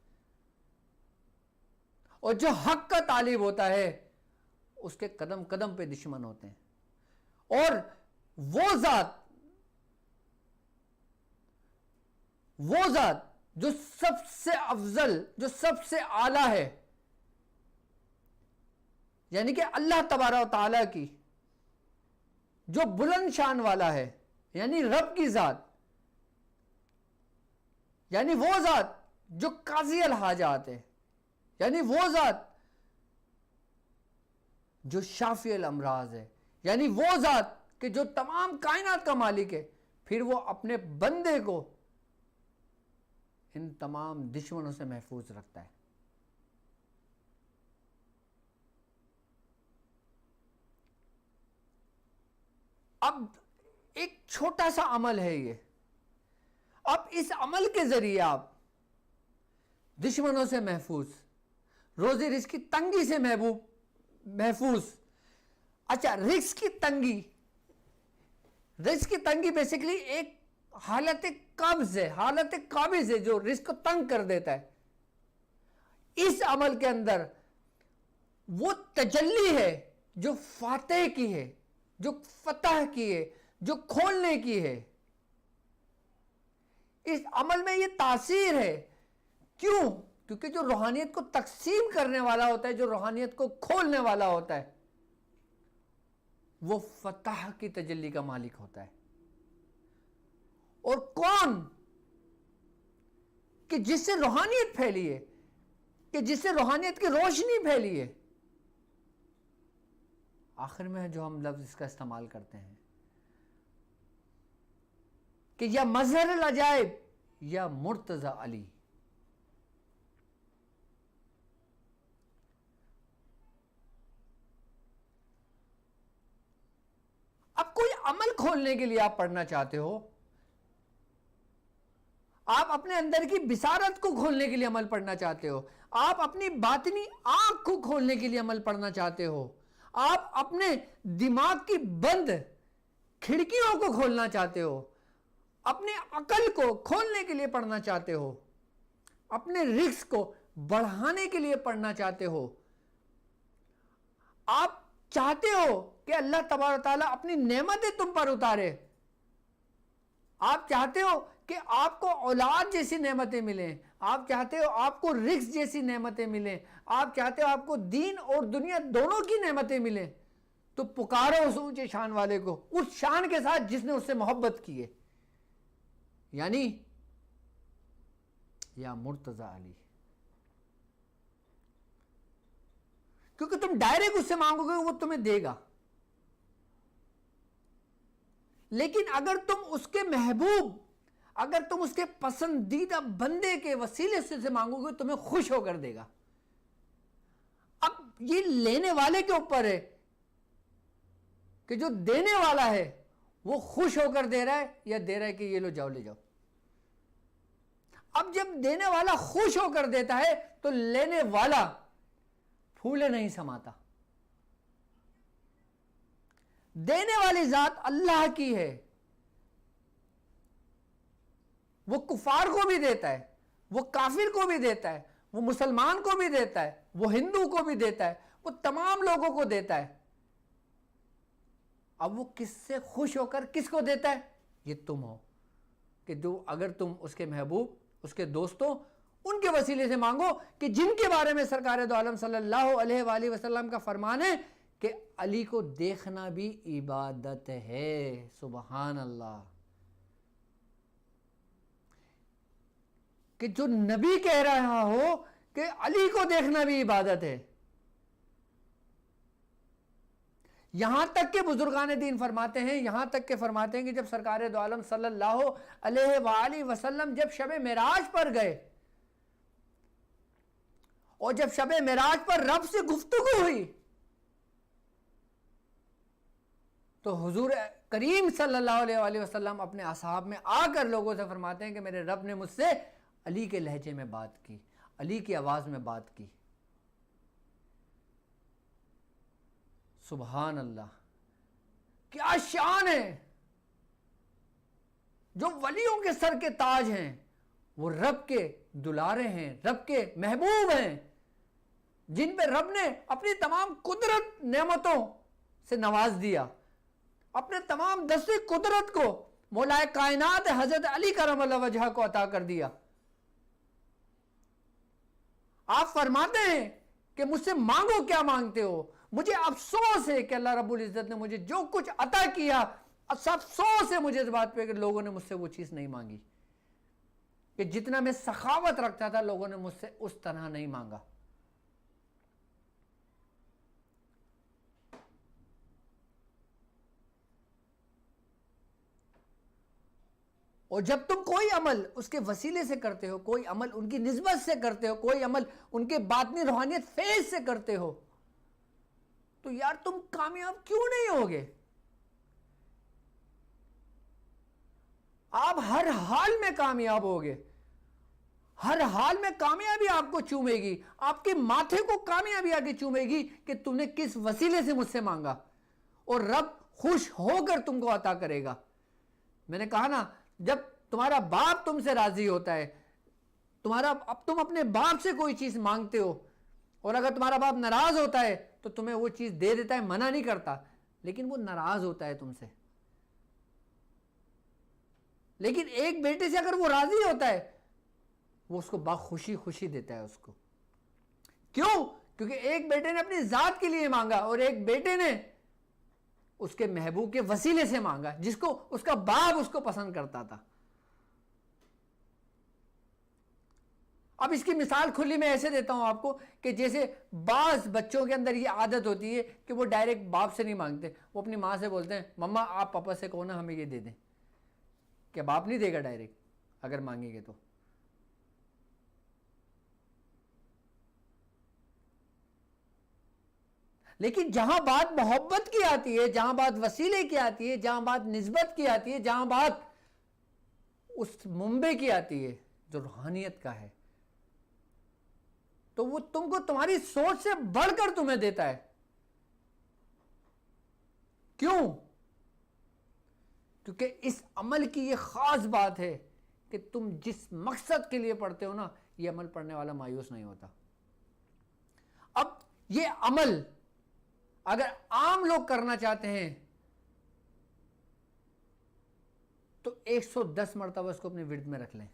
और जो हक का तालिब होता है उसके कदम कदम पे दुश्मन होते हैं। और वो ज़ात जो सबसे अफजल, जो सबसे आला है, यानी कि अल्लाह तबारा व तआला की जो बुलंद शान वाला है, यानी रब की ज़ात, यानी वो ज़ात जो काज़ी अल हाजात है, यानी वो ज़ात जो शाफी अल अमराज है, यानी वो ज़ात कि जो तमाम कायनात का मालिक है, फिर वो अपने बंदे को इन तमाम दुश्मनों से महफूज रखता है। अब एक छोटा सा अमल है ये, अब इस अमल के जरिए आप दुश्मनों से महफूज, रोज़े रिज़्क़ की तंगी से महफूज। अच्छा, रिज़्क़ की तंगी बेसिकली एक हालत कब्ज़ है, हालत काबिज़ है जो रिज़्क़ को तंग कर देता है। इस अमल के अंदर वो तजल्ली है जो फातेह की है, जो फतह की है, जो खोलने की है। इस अमल में ये तासीर है। क्यों? क्योंकि जो रूहानियत को तकसीम करने वाला होता है, जो रूहानियत को खोलने वाला होता है, वो फतह की तजल्ली का मालिक होता है। और कौन? कि जिससे रूहानियत फैली है, कि जिससे रूहानियत की रोशनी फैली है। आखिर में जो हम लफ्ज इसका इस्तेमाल करते हैं कि या मजहर अल अजाइब या मुर्तजा अली। अब कोई अमल खोलने के लिए आप पढ़ना चाहते हो, आप अपने अंदर की बिसारत को खोलने के लिए अमल पढ़ना चाहते हो, आप अपनी बातिनी आंख को खोलने के लिए अमल पढ़ना चाहते हो, आप अपने दिमाग की बंद खिड़कियों को खोलना चाहते हो, अपने अकल को खोलने के लिए पढ़ना चाहते हो, अपने रिस्क को बढ़ाने के लिए पढ़ना चाहते हो, आप चाहते हो कि अल्लाह तबारक तआला अपनी नेमतें तुम पर उतारे, आप चाहते हो कि आपको औलाद जैसी नेमतें मिलें, आप चाहते हो आपको रिस्क जैसी नेमतें मिलें, आप चाहते हो आपको दीन और दुनिया दोनों की नेमतें मिलें, तो पुकारो उस ऊंचे शान वाले को, उस शान के साथ जिसने उससे मोहब्बत की है, यानी या मुर्तजा अली। क्योंकि तुम डायरेक्ट उससे मांगोगे वो तुम्हें देगा, लेकिन अगर तुम उसके महबूब, अगर तुम उसके पसंदीदा बंदे के वसीले से मांगोगे तुम्हें खुश होकर देगा। अब ये लेने वाले के ऊपर है कि जो देने वाला है वो खुश होकर दे रहा है या दे रहा है कि ये लो जाओ ले जाओ। अब जब देने वाला खुश होकर देता है तो लेने वाला फूले नहीं समाता। देने वाली जात अल्लाह की है, वो कुफार को भी देता है, वो काफिर को भी देता है, वो मुसलमान को भी देता है, वो हिंदू को भी देता है, वो तमाम लोगों को देता है। अब वो किससे खुश होकर किसको देता है? ये तुम हो कि जो अगर तुम उसके महबूब, उसके दोस्तों, उनके वसीले से मांगो कि जिनके बारे में सरकार दो आलम सल्लल्लाहु अलैहि वसल्लम का फरमान है कि अली को देखना भी इबादत है। सुबहान अल्लाह। कि जो नबी कह रहा हो कि अली को देखना भी इबादत है। यहां तक के बुजुर्गान दीन फरमाते हैं, यहां तक के फरमाते हैं कि जब सरकार दो आलम सल्लल्लाहु अलैहि वसल्लम जब शबे मेराज पर गए और जब शबे मेराज पर रब से गुफ्तगू हुई तो हुजूर करीम सल्लल्लाहु अलैहि वसल्लम अपने असहाब में आकर लोगों से फरमाते हैं कि मेरे रब ने मुझसे अली के लहजे में बात की, अली की आवाज में बात की। सुभान अल्लाह, क्या शान है। जो वलियों के सर के ताज हैं वो रब के दुलारे हैं, रब के महबूब हैं, जिन पे रब ने अपनी तमाम कुदरत नेमतों से नवाज दिया, अपने तमाम दस्ते कुदरत को मौलाए कायनात हजरत अली करमल्लाहु वजह को अता कर दिया। आप फरमाते हैं कि मुझसे मांगो क्या मांगते हो, मुझे अफसोस है कि अल्लाह रब्बुल इज्जत ने मुझे जो कुछ अता किया, अफसोस है मुझे इस बात पे कि लोगों ने मुझसे वो चीज नहीं मांगी, कि जितना मैं सखावत रखता था लोगों ने मुझसे उस तरह नहीं मांगा। और जब तुम कोई अमल उसके वसीले से करते हो, कोई अमल उनकी निस्बत से करते हो, कोई अमल उनके बातनी रूहानियत फेज से करते हो, तो यार तुम कामयाब क्यों नहीं होगे? आप हर हाल में कामयाब होगे, हर हाल में कामयाबी आपको चूमेगी, आपके माथे को कामयाबी आगे चूमेगी कि तुमने किस वसीले से मुझसे मांगा, और रब खुश होकर तुमको अता करेगा। मैंने कहा ना, जब तुम्हारा बाप तुमसे राजी होता है, अब तुम अपने बाप से कोई चीज मांगते हो और अगर तुम्हारा बाप नाराज होता है तो तुम्हें वो चीज दे देता है, मना नहीं करता, लेकिन वो नाराज होता है तुमसे। लेकिन एक बेटे से अगर वो राजी होता है, वो उसको खुशी खुशी देता है उसको। क्यों? क्योंकि एक बेटे ने अपनी जात के लिए मांगा और एक बेटे ने उसके महबूब के वसीले से मांगा, जिसको उसका बाप उसको पसंद करता था। अब इसकी मिसाल खुली मैं ऐसे देता हूं आपको कि जैसे बाज बच्चों के अंदर ये आदत होती है कि वो डायरेक्ट बाप से नहीं मांगते, वो अपनी मां से बोलते हैं, मम्मा आप पापा से कहो ना हमें ये दे दें। क्या बाप नहीं देगा डायरेक्ट अगर मांगेंगे तो? लेकिन जहां बात मोहब्बत की आती है, जहां बात वसीले की आती है, जहां बात निस्बत की आती है, जहां बात उस मुंबई की आती है जो रूहानियत का है, तो वो तुमको तुम्हारी सोच से बढ़कर तुम्हें देता है। क्यों? क्योंकि इस अमल की ये खास बात है कि तुम जिस मकसद के लिए पढ़ते हो ना, ये अमल पढ़ने वाला मायूस नहीं होता। अब ये अमल अगर आम लोग करना चाहते हैं तो 110 मरतबा इसको अपने विर्द में रख लें,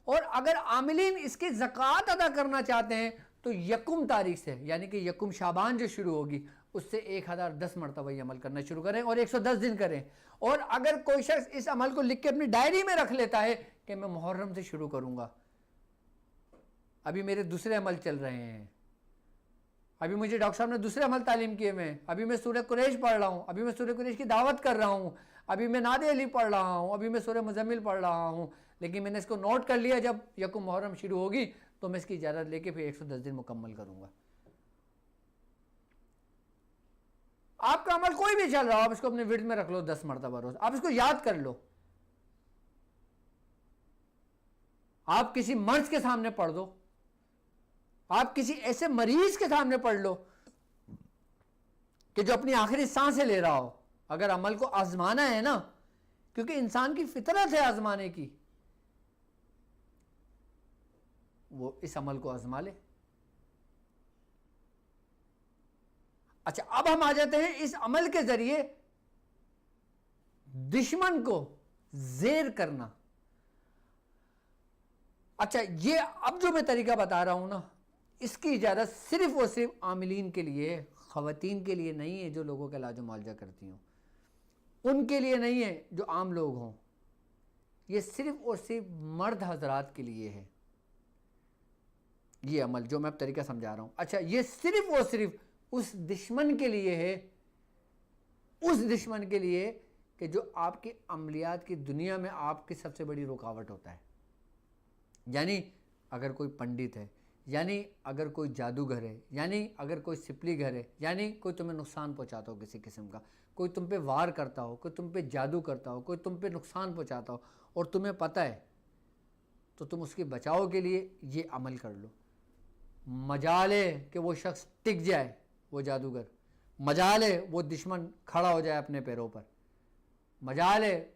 और अगर आमिलीन इसकी ज़कात अदा करना चाहते हैं तो यकुम तारीख से, यानी कि यकुम शाबान जो शुरू होगी, उससे 1010 मरतबा ये अमल करना शुरू करें और 110 दिन करें। और अगर कोई शख्स इस अमल को लिख के अपनी डायरी में रख लेता है कि मैं मुहर्रम से शुरू करूंगा, अभी मेरे दूसरे अमल चल रहे हैं, अभी मुझे डॉक्टर साहब ने दूसरे अमल तालीम किए हुए हैं, अभी मैं सूरह कुरैश पढ़ रहा हूँ, अभी मैं सूरह कुरैश की दावत कर रहा हूँ, अभी मैं नादे अली पढ़ रहा हूँ, अभी मैं सूरह मुज़म्मिल पढ़ रहा हूँ, लेकिन मैंने इसको नोट कर लिया जब यकुम मुहर्रम शुरू होगी तो मैं इसकी इजाज़त लेके फिर 110 दिन मुकम्मल करूँगा। आपका अमल कोई भी चल रहा हो, आप इसको अपने विर्द में रख लो 10 मरतबा रोज, आप इसको याद कर लो। आप किसी मर्ज के सामने पढ़ दो, आप किसी ऐसे मरीज के सामने पढ़ लो कि जो अपनी आखिरी सांसें ले रहा हो। अगर अमल को आजमाना है ना, क्योंकि इंसान की फितरत है आजमाने की, वो इस अमल को आजमा ले। अच्छा, अब हम आ जाते हैं इस अमल के जरिए दुश्मन को जेर करना, अच्छा, ये अब जो मैं तरीका बता रहा हूँ ना, इसकी इजाज़त सिर्फ और सिर्फ आमिलीन के लिए, ख़वातीन के लिए नहीं है जो लोगों का इलाज मुआवजा करती हों, उनके लिए नहीं है जो आम लोग हों, ये सिर्फ और सिर्फ मर्द हजरात के लिए है ये अमल जो मैं अब तरीका समझा रहा हूँ। अच्छा, ये सिर्फ और सिर्फ उस दुश्मन के लिए है, उस दुश्मन के लिए कि जो आपकी अमलियात की दुनिया में आपकी सबसे बड़ी रुकावट होता है। यानी अगर कोई पंडित है, यानी अगर कोई जादूगर है, यानी अगर कोई सिपलीगर है, यानी कोई तुम्हें नुकसान पहुंचाता हो किसी किस्म का, कोई तुम पे वार करता हो, कोई तुम पे जादू करता हो, कोई तुम पे नुकसान पहुंचाता हो और तुम्हें पता है, तो तुम उसके बचाव के लिए ये अमल कर लो। मजाल है कि वो शख्स टिक जाए, वो जादूगर, मजाल है वो दुश्मन खड़ा हो जाए अपने पैरों पर, मजाल है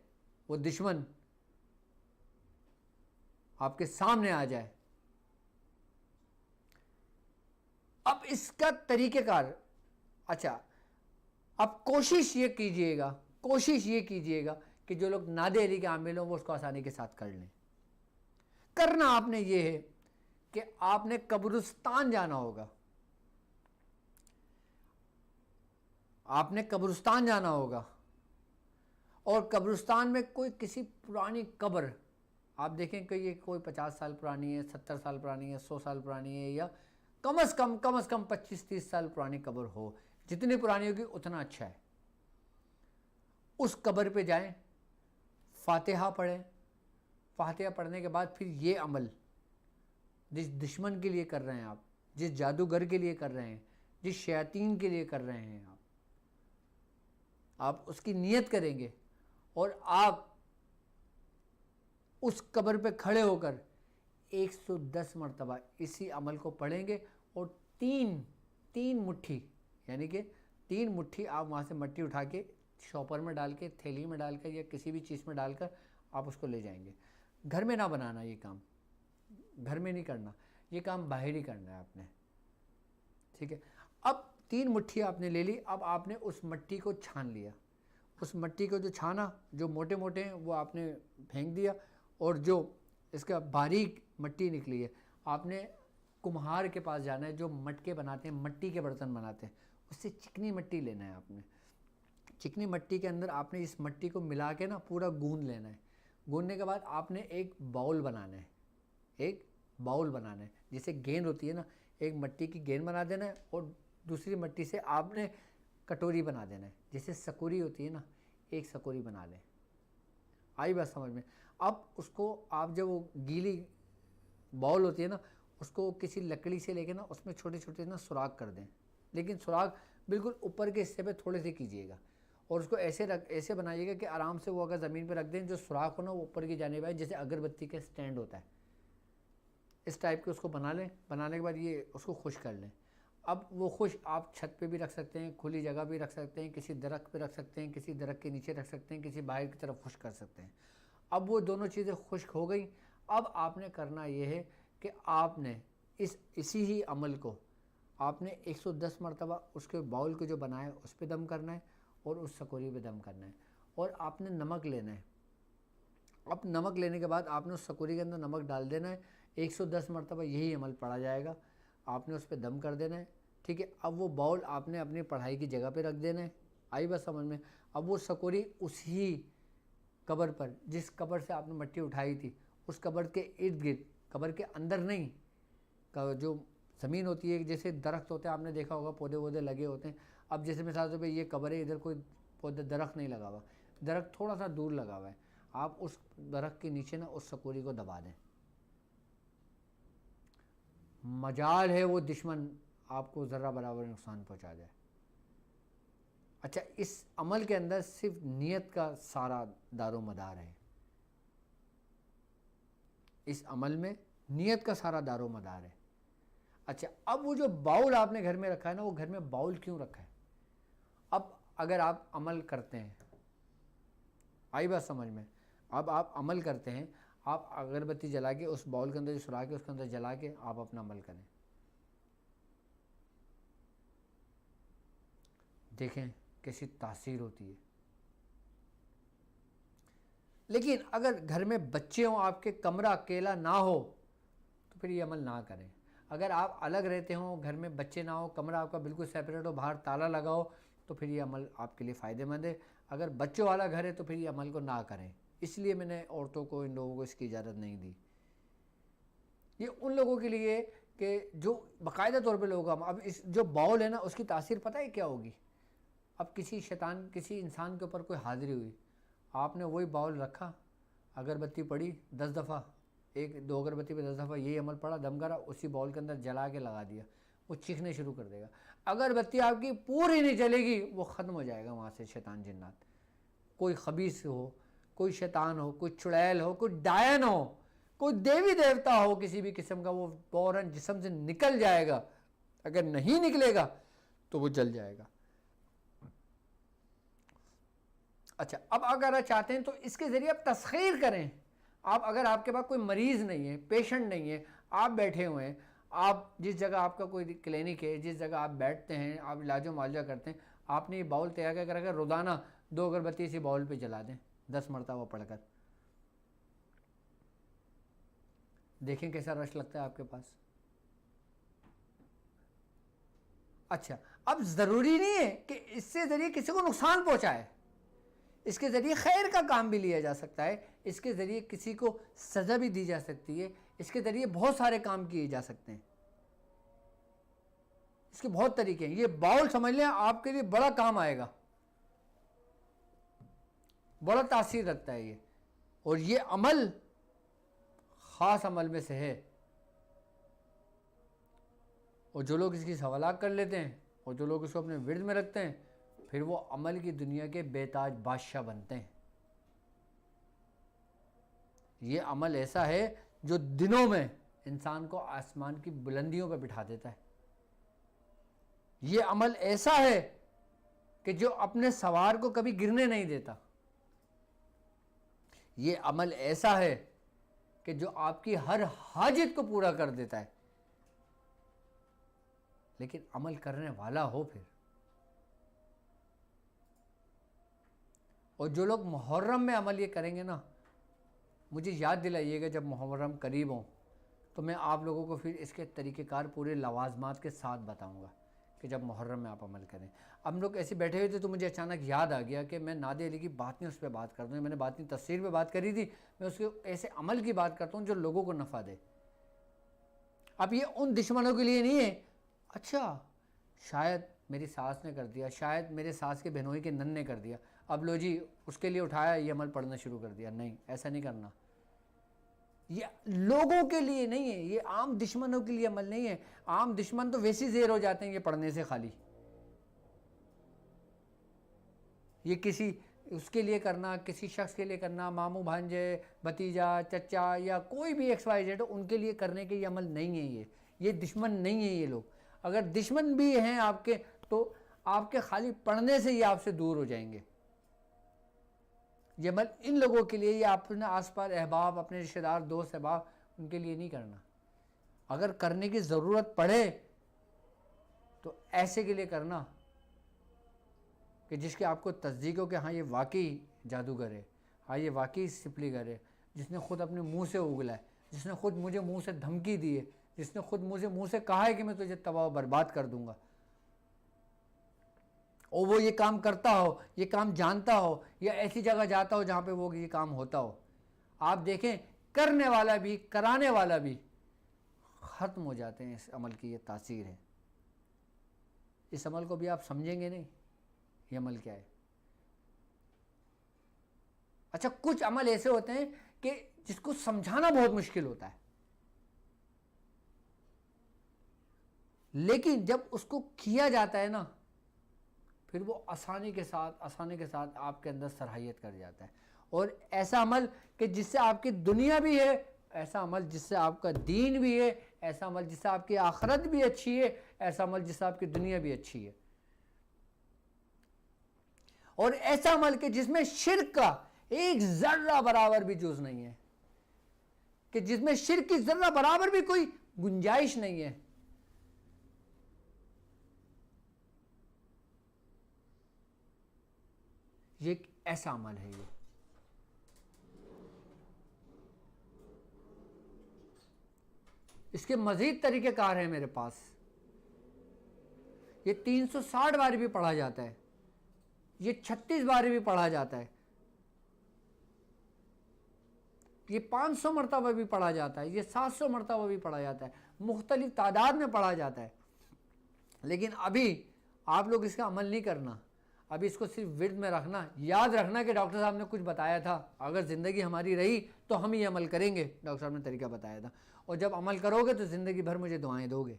वो दुश्मन आपके सामने आ जाए। अब इसका तरीक़ेकार, अच्छा, अब कोशिश ये कीजिएगा कि जो लोग नादे अली के आमिल हों वो उसको आसानी के साथ कर लें। करना आपने ये है कि आपने कब्रिस्तान जाना होगा, आपने कब्रिस्तान जाना होगा और कब्रिस्तान में कोई किसी पुरानी कब्र, आप देखें कि ये कोई 50 साल पुरानी है, 70 साल पुरानी है, 100 साल पुरानी है, या कम से कम 25-30 साल पुरानी कब्र हो। जितनी पुरानी होगी उतना अच्छा है। उस कब्र पे जाएं, फातिहा पढ़ें, फातिहा पढ़ने के बाद फिर ये अमल जिस दुश्मन के लिए कर रहे हैं आप, जिस जादूगर के लिए कर रहे हैं, जिस शैतान के लिए कर रहे हैं आप उसकी नियत करेंगे और आप उस कब्र पे खड़े होकर 110 मरतबा इसी अमल को पढ़ेंगे और तीन मुट्ठी, यानी कि 3 मुट्ठी आप वहाँ से मिट्टी उठा के शॉपर में डाल के, थैली में डालकर या किसी भी चीज़ में डालकर आप उसको ले जाएंगे। घर में ना बनाना, ये काम घर में नहीं करना, ये काम बाहर ही करना है आपने, ठीक है। अब 3 मुट्ठी आपने ले ली, अब आपने उस मिट्टी को छान लिया, उस मिट्टी को जो छाना, जो मोटे मोटे हैं वो आपने फेंक दिया, और जो इसका बारीक मिट्टी निकली है आपने कुम्हार के पास जाना है जो मटके बनाते हैं, मिट्टी के बर्तन बनाते हैं, उससे चिकनी मिट्टी लेना है आपने। चिकनी मिट्टी के अंदर आपने इस मिट्टी को मिला के ना पूरा गूंद लेना है। गूंदने के बाद आपने एक बाउल बनाना है, एक बाउल बनाना है, जैसे गेंद होती है ना, एक मिट्टी की गेंद बना देना है और दूसरी मिट्टी से आपने कटोरी बना देना है, जैसे सकोरी होती है ना, एक सकोरी बना लें। आई बात समझ में? अब उसको आप जब वो गीली बाउल होती है ना, उसको किसी लकड़ी से लेके ना उसमें छोटे छोटे ना सुराख कर दें, लेकिन सुराख बिल्कुल ऊपर के हिस्से पे थोड़े से कीजिएगा और उसको ऐसे बनाइएगा कि आराम से वो अगर ज़मीन पे रख दें, जो सुराख हो ना वो ऊपर की जानिब आए, जैसे अगरबत्ती का स्टैंड होता है, इस टाइप के उसको बना लें। बनाने के बाद ये उसको खुश कर लें। अब वो खुश आप छत पे भी रख सकते हैं, खुली जगह भी रख सकते हैं, किसी दरख्त पे रख सकते हैं, किसी दरख्त के नीचे रख सकते हैं, किसी बाहर की तरफ खुश कर सकते हैं। अब वो दोनों चीज़ें खुश्क हो गई। अब आपने करना ये है कि आपने इसी ही अमल को आपने 110 मरतबा उसके बाउल को जो बनाया है उस पर दम करना है और उस सकोरी पे दम करना है, और आपने नमक लेना है। अब नमक लेने के बाद आपने उस सकोरी के अंदर नमक डाल देना है। 110 मरतबा यही अमल पढ़ा जाएगा, आपने उस पर दम कर देना है, ठीक है। अब वो बाउल आपने अपनी पढ़ाई की जगह पे रख देना है। आई बात समझ में? अब वो सकोरी उसी कब्र पर, जिस कब्र से आपने मिट्टी उठाई थी, उस कब्र के इर्द गिर्द, कब्र के अंदर नहीं, जो ज़मीन होती है, जैसे दरख्त होते हैं, आपने देखा होगा पौधे वौधे लगे होते हैं। अब जैसे मिसाल से ये कब्र है, इधर कोई पौधे दरख्त नहीं लगा हुआ, दरख्त थोड़ा सा दूर लगा हुआ है, आप उस दरख्त के नीचे ना उस सकोरी को दबा दें। मजाल है वो दुश्मन आपको ज़र्रा बराबर नुकसान पहुंचा जाए। अच्छा, इस अमल के अंदर सिर्फ नियत का सारा दारो मदार है। इस अमल में नियत का सारा दारो मदार है। अच्छा, अब वो जो बाउल आपने घर में रखा है ना, वो घर में बाउल क्यों रखा है? अब अगर आप अमल करते हैं, आई बात समझ में? अब आप अमल करते हैं, आप अगरबत्ती जला के उस बाउल के अंदर जो सुराख है उसके अंदर जला के आप अपना अमल करें, देखें कैसी तासीर होती है। लेकिन अगर घर में बच्चे हों, आपके कमरा अकेला ना हो, फिर ये अमल ना करें। अगर आप अलग रहते हो, घर में बच्चे ना हो, कमरा आपका बिल्कुल सेपरेट हो, बाहर ताला लगा हो, तो फिर ये अमल आपके लिए फ़ायदेमंद है। अगर बच्चों वाला घर है तो फिर ये अमल को ना करें। इसलिए मैंने औरतों को, इन लोगों को इसकी इजाज़त नहीं दी। ये उन लोगों के लिए कि जो बाकायदा तौर पे लोग, अब इस जो बाउल है ना, उसकी तासीर पता है क्या होगी? अब किसी शैतान, किसी इंसान के ऊपर कोई हाज़िरी हुई, आपने वही बाउल रखा, अगरबत्ती पड़ी 10 दफ़ा, 1-2 अगरबत्ती पे 10 दफ़ा यही अमल पड़ा, दम करा, उसी बाउल के अंदर जला के लगा दिया, वो चीखने शुरू कर देगा। अगरबत्ती आपकी पूरी नहीं चलेगी, वो ख़त्म हो जाएगा वहाँ से शैतान जिन्नात। कोई खबीस हो, कोई शैतान हो, कोई चुड़ैल हो, कोई डायन हो, कोई देवी देवता हो किसी भी किस्म का, वो फ़ौरन जिस्म से निकल जाएगा। अगर नहीं निकलेगा तो वो जल जाएगा। अच्छा, अब अगर आप चाहते हैं तो इसके ज़रिए आप तस्खीर करें। आप अगर आपके पास कोई मरीज़ नहीं है, पेशेंट नहीं है, आप बैठे हुए हैं, आप जिस जगह आपका कोई क्लिनिक है, जिस जगह आप बैठते हैं, आप इलाजो मुआवजा करते हैं, आपने ये बाउल तैयार कर रखा, रोज़ाना 2 अगरबत्ती इसी बाउल पे जला दें 10 मरतबा पढ़कर, देखें कैसा रश लगता है आपके पास। अच्छा, अब ज़रूरी नहीं है कि इससे ज़रिए किसी को नुकसान पहुँचाए, इसके ज़रिए खैर का काम भी लिया जा सकता है, इसके ज़रिए किसी को सज़ा भी दी जा सकती है, इसके ज़रिए बहुत सारे काम किए जा सकते हैं, इसके बहुत तरीके हैं। ये बाउल समझ लें आपके लिए बड़ा काम आएगा, बड़ा तासीर रखता है ये, और ये अमल ख़ास अमल में से है। और जो लोग इसकी सवालात कर लेते हैं और जो लोग इसको अपने विर्द में रखते हैं, फिर वो अमल की दुनिया के बेताज बादशाह बनते हैं। ये अमल ऐसा है जो दिनों में इंसान को आसमान की बुलंदियों पर बिठा देता है। ये अमल ऐसा है कि जो अपने सवार को कभी गिरने नहीं देता। ये अमल ऐसा है कि जो आपकी हर हाजत को पूरा कर देता है, लेकिन अमल करने वाला हो फिर। और जो लोग मुहर्रम में अमल ये करेंगे ना, मुझे याद दिलाइएगा जब मुहर्रम करीब हो, तो मैं आप लोगों को फिर इसके तरीक़ेकार पूरे लवाजमात के साथ बताऊंगा कि जब मुहर्रम में आप अमल करें। अब हम लोग ऐसे बैठे हुए थे तो मुझे अचानक याद आ गया कि मैं नादे अली की बात नहीं उस पर बात करता हूँ। मैंने बात नहीं तफसीर पे बात करी थी, मैं उसके ऐसे अमल की बात करता हूँ जो लोगों को नफ़ा दे। अब ये उन दुश्मनों के लिए नहीं है, अच्छा शायद मेरी सास ने कर दिया, शायद मेरे सास के बहनोई के नन ने कर दिया, अब लो जी उसके लिए उठाया, ये अमल पढ़ना शुरू कर दिया। नहीं, ऐसा नहीं करना। ये लोगों के लिए नहीं है, ये आम दुश्मनों के लिए अमल नहीं है। आम दुश्मन तो वैसे ही ज़ेर हो जाते हैं ये पढ़ने से खाली। ये किसी उसके लिए करना, किसी शख्स के लिए करना, मामू भांजे, भतीजा, चचा या कोई भी XYZ हो, उनके लिए करने के ये अमल नहीं है। ये दुश्मन नहीं है ये लोग। अगर दुश्मन भी हैं आपके तो आपके खाली पढ़ने से ये आपसे दूर हो जाएंगे। ये अमल इन लोगों के लिए, या अपने आसपास अहबाब, अपने रिश्तेदार, दोस्त अहबाब, उनके लिए नहीं करना। अगर करने की ज़रूरत पड़े तो ऐसे के लिए करना कि जिसके आपको तस्दीक हो कि हाँ ये वाकई जादूगर है, हाँ ये वाकई सिपलीगर है, जिसने ख़ुद अपने मुंह से उगला है, जिसने ख़ुद मुझे मुंह से धमकी दी है, जिसने खुद मुंह से कहा है कि मैं तुझे तबाह बर्बाद कर दूंगा, और वो ये काम करता हो, ये काम जानता हो, या ऐसी जगह जाता हो जहाँ पे वो ये काम होता हो। आप देखें करने वाला भी कराने वाला भी ख़त्म हो जाते हैं। इस अमल की ये तासीर है। इस अमल को भी आप समझेंगे नहीं ये अमल क्या है। अच्छा, कुछ अमल ऐसे होते हैं कि जिसको समझाना बहुत मुश्किल होता है, लेकिन जब उसको किया जाता है ना, फिर वो आसानी के साथ आपके अंदर सलाहियत कर जाता है। और ऐसा अमल कि जिससे आपकी दुनिया भी है, ऐसा अमल जिससे आपका दीन भी है, ऐसा अमल जिससे आपकी आखिरत भी अच्छी है, ऐसा अमल जिससे आपकी दुनिया भी अच्छी है। और ऐसा अमल कि जिसमें शिर्क का एक ज़र्रा बराबर भी जुज़ नहीं है, कि जिसमें शिर्क की ज़र्रा बराबर भी कोई गुंजाइश नहीं है। ये एक ऐसा अमल है। ये इसके मज़ीद तरीक़ेकार हैं मेरे पास। ये 360 बार भी पढ़ा जाता है, ये 36 बार भी पढ़ा जाता है, ये 500 मरतबा भी पढ़ा जाता है, ये 700 मरतबा भी पढ़ा जाता है, मुख्तलिफ तादाद में पढ़ा जाता है। लेकिन अभी आप लोग इसका अमल नहीं करना, अभी इसको सिर्फ विर्द में रखना। याद रखना कि डॉक्टर साहब ने कुछ बताया था, अगर ज़िंदगी हमारी रही तो हम ये अमल करेंगे, डॉक्टर साहब ने तरीका बताया था, और जब अमल करोगे तो ज़िंदगी भर मुझे दुआएं दोगे।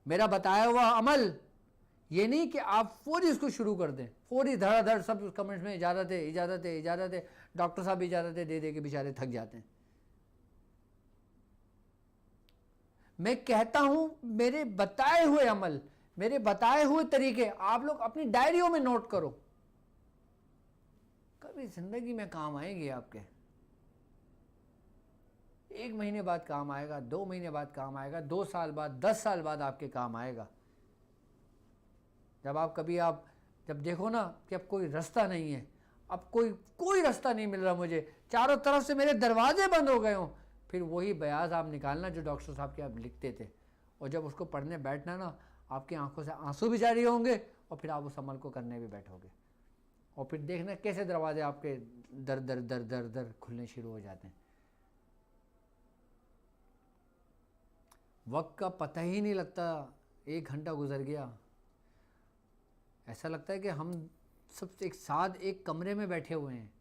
मेरा बताया हुआ अमल ये नहीं कि आप फौरी इसको शुरू कर दें, फौरी धड़ाधड़ सब कमेंट्स में इजाज़त है इजाज़त है इजाज़त है, डॉक्टर साहब इजाज़त है दे दे के बेचारे थक जाते हैं। मैं कहता हूं मेरे बताए हुए अमल, मेरे बताए हुए तरीके आप लोग अपनी डायरियों में नोट करो, कभी ज़िंदगी में काम आएंगे आपके। 1 महीने बाद काम आएगा, 2 महीने बाद काम आएगा, 2 साल बाद, 10 साल बाद आपके काम आएगा। जब देखो ना कि अब कोई रास्ता नहीं है, अब कोई रास्ता नहीं मिल रहा मुझे, चारों तरफ से मेरे दरवाजे बंद हो गए हों, फिर वही बयाज आप निकालना जो डॉक्टर साहब के आप लिखते थे, और जब उसको पढ़ने बैठना ना, आपकी आंखों से आंसू भी जारी होंगे, और फिर आप उस अमल को करने भी बैठोगे, और फिर देखना कैसे दरवाजे आपके दर दर दर दर दर खुलने शुरू हो जाते हैं। वक्त का पता ही नहीं लगता, 1 घंटा गुजर गया, ऐसा लगता है कि हम सब एक साथ एक कमरे में बैठे हुए हैं,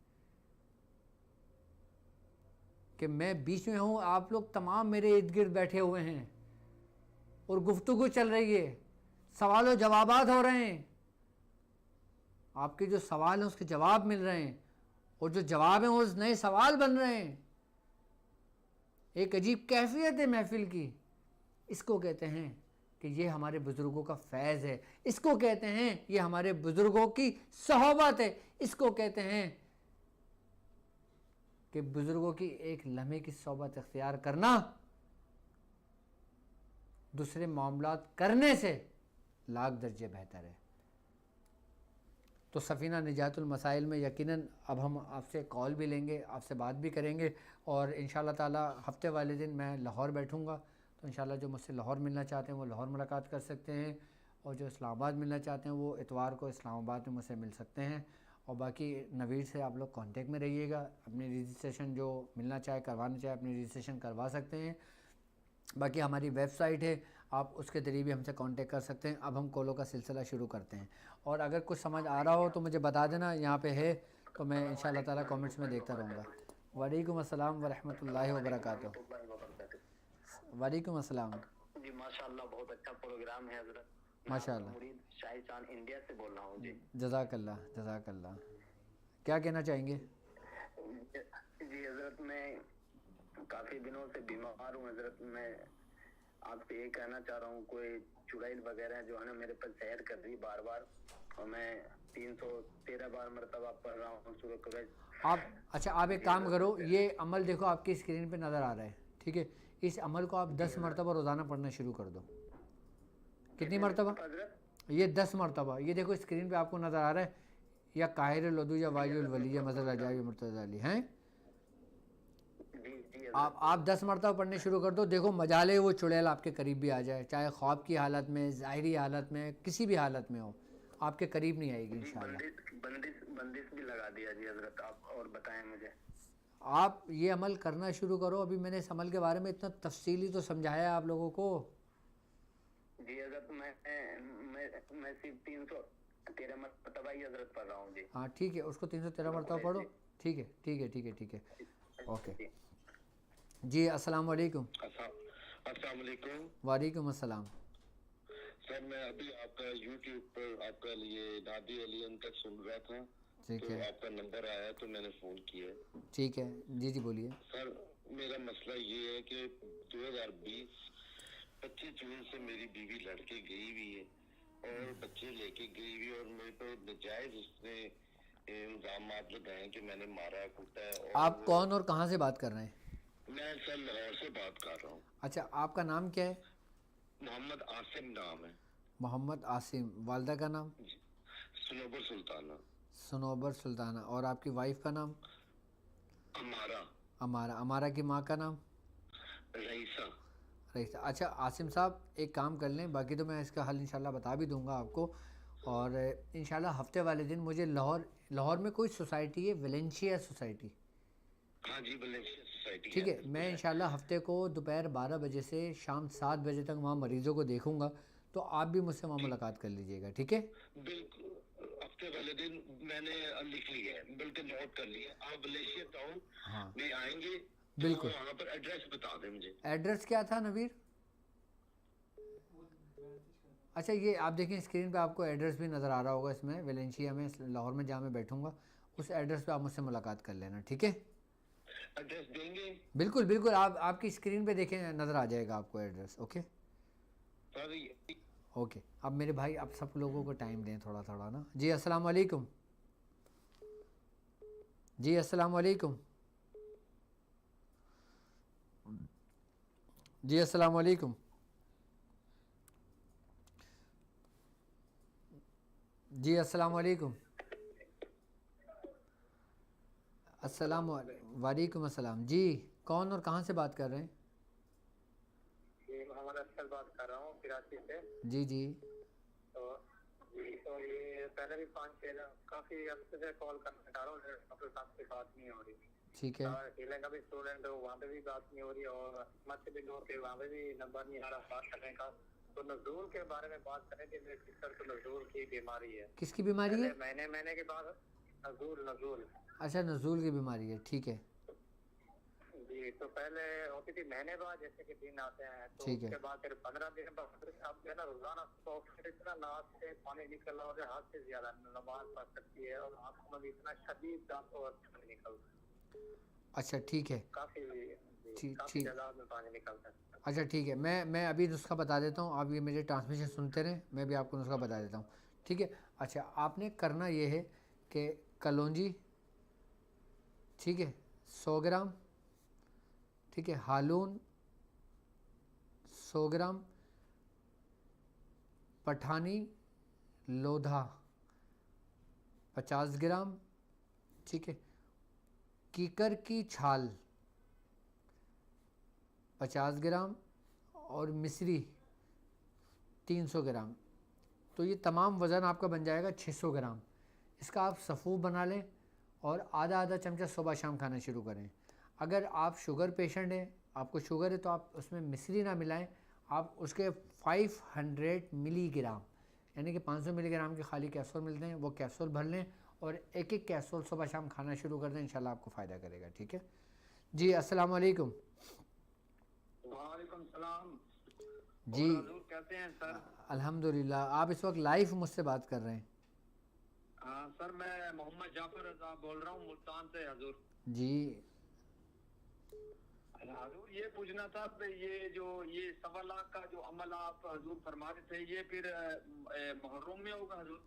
कि मैं बीच में हूँ, आप लोग तमाम मेरे इर्द गिर्द बैठे हुए हैं, और गुफ्तगू चल रही है, सवाल जवाबात हो रहे हैं, आपके जो सवाल हैं उसके जवाब मिल रहे हैं, और जो जवाब हैं वो नए सवाल बन रहे हैं। एक अजीब कैफियत है महफिल की। इसको कहते हैं कि ये हमारे बुज़ुर्गों का फैज़ है, इसको कहते हैं ये हमारे बुज़ुर्गों की सोहबत है, इसको कहते हैं कि बुज़ुर्गों की एक लम्हे की सोहबत इख्तियार करना दूसरे मामलात करने से लाख दर्जे बेहतर है। तो सफ़ीना निजातुल मसाइल में यकीनन अब हम आपसे कॉल भी लेंगे, आपसे बात भी करेंगे, और इंशाअल्लाह ताला हफ्ते वाले दिन मैं लाहौर बैठूँगा, तो इंशाअल्लाह जो मुझसे लाहौर मिलना चाहते हैं वो लाहौर मुलाकात कर सकते हैं, और जो इस्लामाबाद मिलना चाहते हैं वो इतवार को इस्लामाबाद में मुझसे मिल सकते हैं। और बाकी नवीर से आप लोग कांटेक्ट में रहिएगा, अपनी रजिस्ट्रेशन जो मिलना चाहे करवाना चाहे अपनी रजिस्ट्रेशन करवा सकते हैं। बाकी हमारी वेबसाइट है, आप उसके ज़रिए भी हमसे कांटेक्ट कर सकते हैं। अब हम कॉलों का सिलसिला शुरू करते हैं, और अगर कुछ समझ आ रहा हो तो मुझे बता देना, यहाँ पे है तो मैं इंशाअल्लाह ताला कमेंट्स में देखता रहूँगा। वालेकुम अस्सलाम वरहमतुल्लाहि वबरकातुहू। वालेकुम अस्सलाम जी, माशाअल्लाह बहुत अच्छा प्रोग्राम है हज़रत। माशाअल्लाह। मुरीद शाहिशान इंडिया से बोल रहा हूँ जी। जज़ाकल्लाह जज़ाकल्लाह। क्या कहना चाहेंगे? जी हज़रत, मैं काफ़ी दिनों से बीमार हूँ हज़रत। मैं आपसे ये कहना चाह रहा हूँ, कोई चुड़ैल वगैरह जो है ना मेरे पर सैर कर रही बार बार, और मैं 313 बार मरतबा पढ़ रहा हूँ सूरह कुरैश। आप एक काम करो, ये अमल देखो आपकी स्क्रीन पे नज़र आ रहा है, ठीक है, इस अमल को आप 10 मरतबा रोज़ाना पढ़ना शुरू कर दो। कितनी मरतबा? ये 10 मरतबा। ये देखो स्क्रीन पे आपको नज़र आ रहा है, या काहिर लदू या वायुल वली या मज़ल अजाब मुर्तज़ा अली हैं। आप 10 मरतबा पढ़ने शुरू कर दो, देखो मजाले वो चुड़ैल आपके करीब भी आ जाए, चाहे ख्वाब की हालत में, ज़ाहिरी हालत में, किसी भी हालत में हो, आपके करीब नहीं आएगी इंशाअल्लाह। बंदिश भी लगा दिया जी हज़रत, आप और बताएं मुझे। आप ये अमल करना शुरू करो। अभी मैंने इस अमल के बारे में इतना तफसीली तो समझाया आप लोगों को जी हज़रत। मैं सिर्फ 313 मरतबा ही हज़रत पढ़ रहा हूँ जी। हाँ ठीक है, उसको 313 मरतबा पढ़ो। ठीक है ठीक है ठीक है ठीक है, ओके जी। अस्सलाम वालेकुम। अस्सलाम वालेकुम। वालेकुम अस्सलाम। सर मैं अभी आपका यूट्यूब पर आपका ये नादी अली तक सुन रहा था, ठीक तो है, आपका नंबर आया तो मैंने फ़ोन किया। ठीक है, जी जी बोलिए। सर मेरा मसला ये है कि 2020 25 जून से मेरी बीवी लड़के गई हुई है और बच्चे लेके गई हुई, और मेरे पर नजायज उसने इल्जाम लगाए कि मैंने मारा कूटा है। आप कौन और कहाँ से बात कर रहे हैं? मैं सर लाहौर से बात कर रहा हूँ। अच्छा, आपका नाम क्या है? मोहम्मद आसिम नाम है। मोहम्मद आसिम। वालदा का नाम? सुनोबर सुल्ताना। सुनोबर सुल्ताना। और आपकी वाइफ का नाम? अमारा। अमारा। अमारा की माँ का नाम? रईसा। राइट। अच्छा आसिम साहब, एक काम कर लें, बाकी तो मैं इसका हल इंशाल्लाह बता भी दूंगा आपको। और इंशाल्लाह हफ्ते वाले दिन मुझे लाहौर में कोई सोसाइटी है, वेलेंशिया सोसाइटी। हाँ जी, वलेंशिया सोसाइटी ठीक है, है, बिल्कुल मैं है। इंशाल्लाह हफ्ते को दोपहर 12 बजे से शाम 7 बजे तक वहाँ मरीज़ों को देखूंगा, तो आप भी मुझसे वहाँ ठीक, मुलाकात कर लीजिएगा, ठीक है? बिल्कुल। हफ्ते वाले दिन मैंने लिख लिया है, बिल्कुल नोट कर लिया। आप मलेशिया टाउन हाँ में आएंगे तो बिल्कुल। वहाँ पर एड्रेस बता दें मुझे। एड्रेस क्या था नवीर? अच्छा ये आप देखें स्क्रीन पे आपको एड्रेस भी नज़र आ रहा होगा इसमें, वेलेंशिया में, लाहौर में जहाँ मैं बैठूंगा उस एड्रेस पे आप मुझसे मुलाकात कर लेना, ठीक है? एड्रेस देंगे बिल्कुल बिल्कुल, आप आपकी स्क्रीन पे देखें, नज़र आ जाएगा आपको एड्रेस। Okay sir. ओके। अब मेरे भाई, आप सब लोगों को टाइम दें थोड़ा थोड़ा ना। जी अस्सलाम वालेकुम। जी अस्सलाम वालेकुम। जी अस्सलाम वालेकुम। जी अस्सलाम वालेकुम। अस्सलाम वालेकुम अस्सलाम। जी कौन और कहाँ से बात कर रहे हैं? ये मोहम्मद अफसल बात कर रहा हूँ कराची से। जी जी। तो तो ये पहले भी 5-6 काफी अर्से से कॉल करना चाह रहा हूँ, डॉक्टर साहब से बात नहीं हो रही। ठीक है। जिले का भी स्टूडेंट हो, वहाँ पे भी बात नहीं हो रही, और मत भी लोग के वहाँ पे भी नंबर नहीं आ रहा बात करने का। तो नजूल के बारे में बात करें कि मेरे सिस्टर को नजूल की बीमारी है। किसकी बीमारी है? पहले महीने के बाद नजूल नजूल अच्छा नज़ूल की बीमारी है, ठीक है। जी। तो पहले होती थी महीने बाद, जैसे कि दिन आते हैं, तो ठीक है। उसके बाद फिर 15 दिन बाद फिर अब जो है ना रोजाना तो फिर इतना नाक से पानी निकल रहा है, हाथ से ज्यादा नमाज पढ़ सकती है, और आंखों में भी इतना शदीद दांत और पानी निकलता है। अच्छा ठीक है। काफी ठीक काफी ठीक। जगह में पानी निकलता है। अच्छा ठीक है, मैं अभी नुस्खा बता देता हूँ, आप ये मेरे ट्रांसमिशन सुनते रहें, मैं भी आपको नुस्खा बता देता हूँ, ठीक है? अच्छा आपने करना ये है कि कलौंजी, ठीक है, 100 ग्राम, ठीक है, हालून 100 ग्राम, पठानी लोधा 50 ग्राम, ठीक है, कीकर की छाल 50 ग्राम, और मिश्री 300 ग्राम। तो ये तमाम वज़न आपका बन जाएगा 600 ग्राम। इसका आप सफ़ूफ बना लें और आधा आधा चमचा सुबह शाम खाना शुरू करें। अगर आप शुगर पेशेंट हैं, आपको शुगर है, तो आप उसमें मिश्री ना मिलाएं, आप उसके 500 मिलीग्राम यानी कि 500 मिलीग्राम के खाली कैप्सूल मिलते हैं, वो कैप्सूल भर लें और एक एक कैप्सूल सुबह शाम खाना शुरू कर दें, इंशाल्लाह आपको फ़ायदा करेगा, ठीक है जी? अस्सलाम वालेकुम। वालेकुम सलाम। जी और हजूर कैसे हैं सर? अल्हम्दुलिल्लाह। आप इस वक्त लाइव मुझसे बात कर रहे हैं। हाँ सर, मैं मोहम्मद जाफर रजा बोल रहा हूँ मुल्तान से हजूर। जी हजूर ये पूछना था कि ये 1.25 लाख का जो अमल आप हजूर फरमा रहे थे, ये फिर मुहर्रम में होगा हजूर?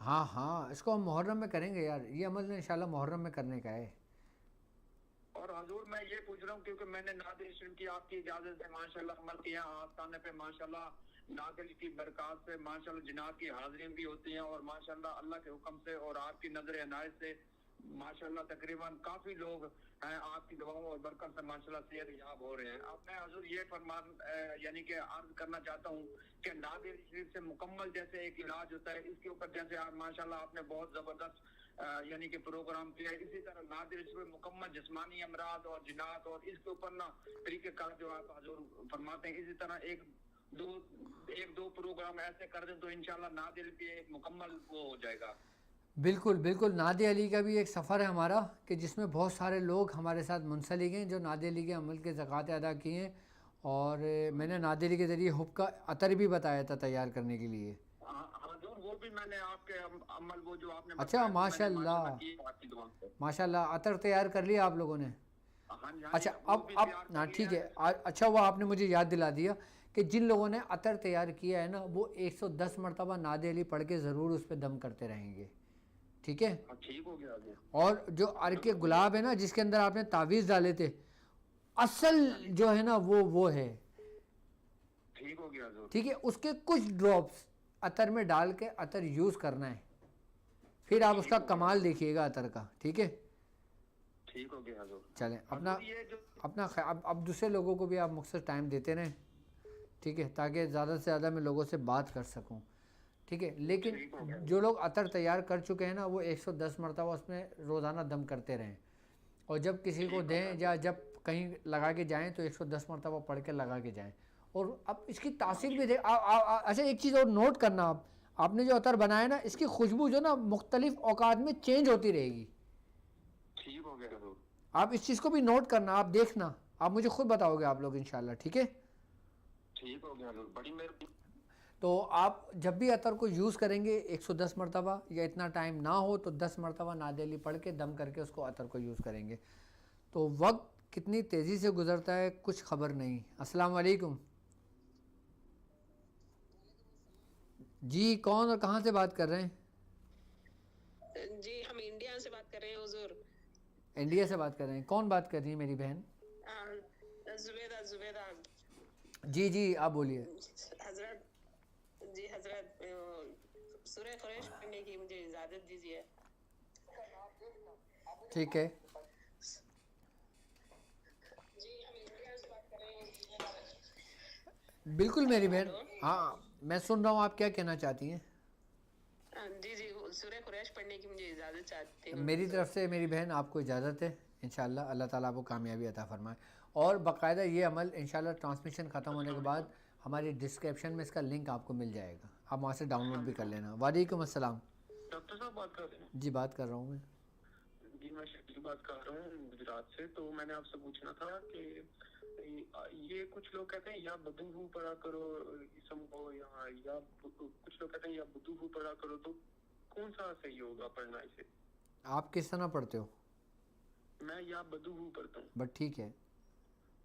हाँ हाँ, इसको हम मुहर्रम में करेंगे यार, ये अमल इंशाल्लाह मुहर्रम में करने का है। और हजूर मैं ये पूछ रहा हूँ क्योंकि मैंने नादिर शरीफ की आपकी इजाजत से माशाल्लाह अमल किया, आस्थाने पे माशाल्लाह नादिर की बरकत से माशाल्लाह जिनात की हाजिरी भी होती हैं, और माशाल्लाह अल्लाह के हुक्म से और आपकी नजर इनायत से माशाल्लाह तकरीबन काफी लोग हैं आपकी दुआओं और बरकत से माशाल्लाह सेहत याब हो रहे हैं। अब मैं हजूर ये फरमान यानी कि अर्ज करना चाहता हूँ कि नादिर शरीफ से मुकम्मल जैसे एक इलाज होता है, इसके ऊपर जैसे आप माशाल्लाह आपने बहुत जबरदस्त यानी कि प्रोग्राम किया, इसी तरह नादिर शरीफ मुकम्मल जिस्मानी अमराज और जिनात और इसके ऊपर ना तरीक़ेकार जो आप हजूर फरमाते हैं, इसी तरह एक दो प्रोग्राम ऐसे कर दें तो इंशाल्लाह नादिर भी एक मुकम्मल वो हो जाएगा। बिल्कुल बिल्कुल, नादे अली का भी एक सफ़र है हमारा कि जिसमें बहुत सारे लोग हमारे साथ मुंसलिक हैं जो नादे अली के अमल के ज़कात अदा किए हैं, और मैंने नादे अली के ज़रिए हुब का अतर भी बताया था तैयार करने के लिए। हजूर वो भी मैंने आपके अमल वो जो आपने अच्छा बताया वो मैंने माशाल्लाह माशाल्लाह, किए आपकी दुआ से। माशाल्लाह अतर तैयार कर लिया आप लोगों ने? हाँ जी हाँ जी, अच्छा वो अब भी अब तैयार हाँ कर लिया ठीक है, है। अच्छा हुआ आपने मुझे याद दिला दिया कि जिन लोगों ने अतर तैयार किया है ना, वो 110 मरतबा नादे अली पढ़ के ज़रूर उस पर दम करते रहेंगे, ठीक है? ठीक हो गया हजूर। और जो अर्के गुलाब है ना, जिसके अंदर आपने तावीज़ डाले थे, असल जो है ना वो है, ठीक हो गया हजूर। ठीक है? उसके कुछ ड्रॉप्स अतर में डाल के अतर यूज़ करना है, फिर आप उसका ठीक हो गया कमाल हजूर। देखिएगा अतर का, ठीक है? ठीक हो गया हजूर। चलें अपना हजूर ये जो अपना अब दूसरे लोगों को भी आप मुझसे टाइम देते रहें, ठीक है, ताकि ज़्यादा से ज़्यादा मैं लोगों से बात कर सकूं, ठीक है। लेकिन ठीक हो गया जो हजूर। लोग अतर तैयार कर चुके हैं ना, वो 110 मरतबा उसमें रोज़ाना दम करते रहें, और जब किसी को ठीक हो गया दें या हजूर। जब कहीं लगा के जाएं तो 110 मरतबा पढ़ के लगा के जाएं। और अब इसकी तासीर भी दे अच्छा, एक चीज़ और नोट करना, आप आपने जो अतर बनाया ना, इसकी खुशबू जो ना मुख्तलिफ औकात में चेंज होती रहेगी। ठीक हो गया हजूर। आप इस चीज़ को भी नोट करना, आप देखना, आप मुझे खुद बताओगे आप लोग इंशाल्लाह, ठीक है। ठीक हो गया हजूर, बड़ी मेहरबानी। तो आप जब भी अतर को यूज़ करेंगे 110 मरतबा, या इतना टाइम ना हो तो 10 मरतबा नादेली पढ़ के दम करके उसको अतर को यूज़ करेंगे। तो वक्त कितनी तेज़ी से गुज़रता है कुछ ख़बर नहीं। अस्सलाम वालेकुम। जी, कौन और कहाँ से बात कर रहे हैं? जी हम इंडिया से बात कर रहे हैं हुजूर। इंडिया से बात कर रहे हैं, कौन बात कर रही है मेरी बहन? जुबेदा जुबेदा। जी जी, आप बोलिए। हजरत जी हजरत सूरह कुरैश पढ़ने की मुझे इजाज़त दीजिए। ठीक है, जी हम इंडिया से बात कर रहे हैं। बिल्कुल मेरी बहन, हेलो। हाँ मैं सुन रहा हूँ, आप क्या कहना चाहती हैं? जी जी सूरह कुरैश पढ़ने की मुझे इजाज़त चाहती हूँ मेरी हुजूर। तरफ से मेरी बहन आपको इजाज़त है। इंशाल्लाह अल्लाह ताला आपको कामयाबी अता फरमाए। और बाकायदा ये अमल इंशाल्लाह ट्रांसमिशन ख़त्म होने के बाद हमारी डिस्क्रिप्शन में इसका लिंक आपको मिल जाएगा, आप वहाँ से डाउनलोड भी कर लेना। वालेकुम अस्सलाम। डॉक्टर साहब बात कर रहे हैं? जी बात कर रहा हूँ मैं। जी मैं शकील बात कर रहा हूँ गुजरात से। तो मैंने आपसे पूछना था कि ये कुछ लोग कहते हैं या बदूहू पढ़ा करो इसम को, या कुछ लोग कहते हैं या बदूहू पढ़ा करो, तो कौन सा सही होगा पढ़ना इसे? आप किस तरह पढ़ते हो? मैं या बदूहू पढ़ता हूँ। बट ठीक है,